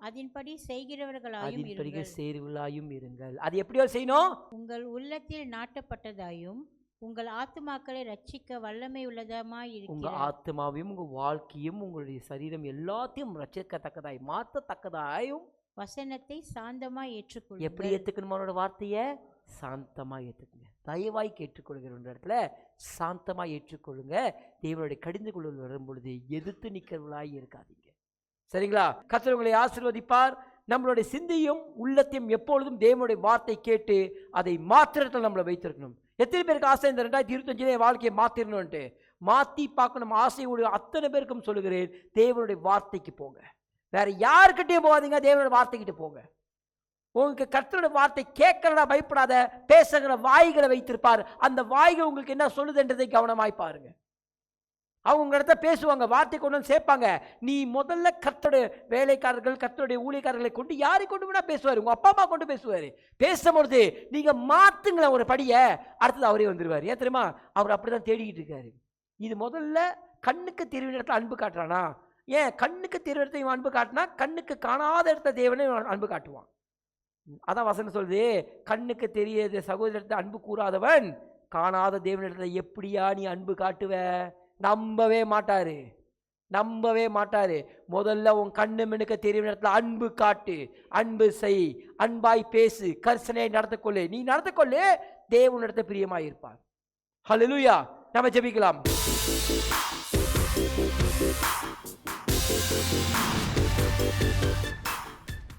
அதன்படி செய்கிறவர்களாயும் இருங்கள். அது எப்படியோ செய்யணும்? உங்கள் உள்ளத்தில் நாட்டப்பட்டதாயும் உங்கள் ஆத்துமாக்களை ரட்சிக்க வல்லமை உள்ளதாய் இருக்கிற உங்கள் ஆத்மாவையும் உங்கள் வாழ்க்கையும் உங்களுடைய சரீரம் எல்லாத்தையும் ரட்சிக்கத்தக்கதாய் மாற்றத்தக்கதாயும் வசனத்தை சாந்தமாய் ஏற்றுக்கொள்ளுங்கள். எப்படி ஏற்றுக்கணுமா? அவனோட வார்த்தையை சாந்தமாக ஏற்றுக்குங்க. தயவாய் கேட்டுக்கொள்கிற இடத்துல சாந்தமாக ஏற்றுக்கொள்ளுங்க. தேவனுடைய கடிந்து கொள்ளுதல் வரும் பொழுது எதிர்த்து நிற்கிறவர்களாய் இருக்காதீங்க. சரிங்களா? கர்த்தர் உங்களை ஆசீர்வதிப்பார். நம்மளுடைய சிந்தையும் உள்ளத்தையும் எப்பொழுதும் தேவனுடைய வார்த்தை கேட்டு அதை மாத்திரத்தில் நம்மளை வைத்திருக்கணும். எத்தனை பேருக்கு ஆசை இந்த 2025 வாழ்க்கையை மாற்றிடணும்ட்டு? மாற்றி பார்க்கணும் ஆசையோடு அத்தனை பேருக்கும் சொல்லுகிறேன், தேவனுடைய வார்த்தைக்கு போங்க. வேற யாருக்கிட்டையும் போகாதீங்க, தேவனுடைய வார்த்தைக்கிட்ட போங்க. உங்களுக்கு கர்த்தருடைய வார்த்தை கேட்கறதா பயப்படாத, பேசுகிற வாய்களை வைத்திருப்பார். அந்த வாய்கள் உங்களுக்கு என்ன சொல்லுதுன்றதை கவனமாய் பாருங்க. அவங்க இடத்த பேசுவாங்க, வார்த்தை கொண்டு வந்து சேர்ப்பாங்க. நீ முதல்ல கர்த்தருடைய வேலைக்காரர்கள், கர்த்தருடைய ஊழியக்காரர்களை கொண்டு யாரை கொண்டு வேணா பேசுவார். உங்க அப்பா அம்மா கொண்டு பேசுவார். பேசும்பொழுது நீங்க மாத்துங்களேன் ஒரு படியை, அடுத்தது அவரே வந்துடுவார். ஏன் தெரியுமா? அவர் அப்படிதான் தேடிக்கிட்டு இருக்காரு. இது முதல்ல கண்ணுக்கு தெரிவின இடத்துல அன்பு காட்டுறானா? ஏன் கண்ணுக்கு தெரிவின இடத்துல இவன் அன்பு காட்டினா கண்ணுக்கு காணாத இடத்த தேவனே அன்பு காட்டுவான். அதான் வசனம் சொல்லுது, கண்ணுக்கு தெரியாத சகோதரத்தை அன்பு கூறாதவன் காணாத தேவனிடத்துல எப்படியா நீ அன்பு காட்டுவ? நம்பவே மாட்டாரு. முதல்ல உன் கண்ணு மினுக்க தெரியும் இடத்துல அன்பு காட்டு, அன்பு செய், அன்பாய் பேசு, கர்சனை நடத்திக்கொள்ளு. நீ நடத்திக்கொள்ளு, தேவனிடத்தை பிரியமாய் இருப்பார். ஹல்லேலூயா. நம்ம ஜெபிக்கலாம்.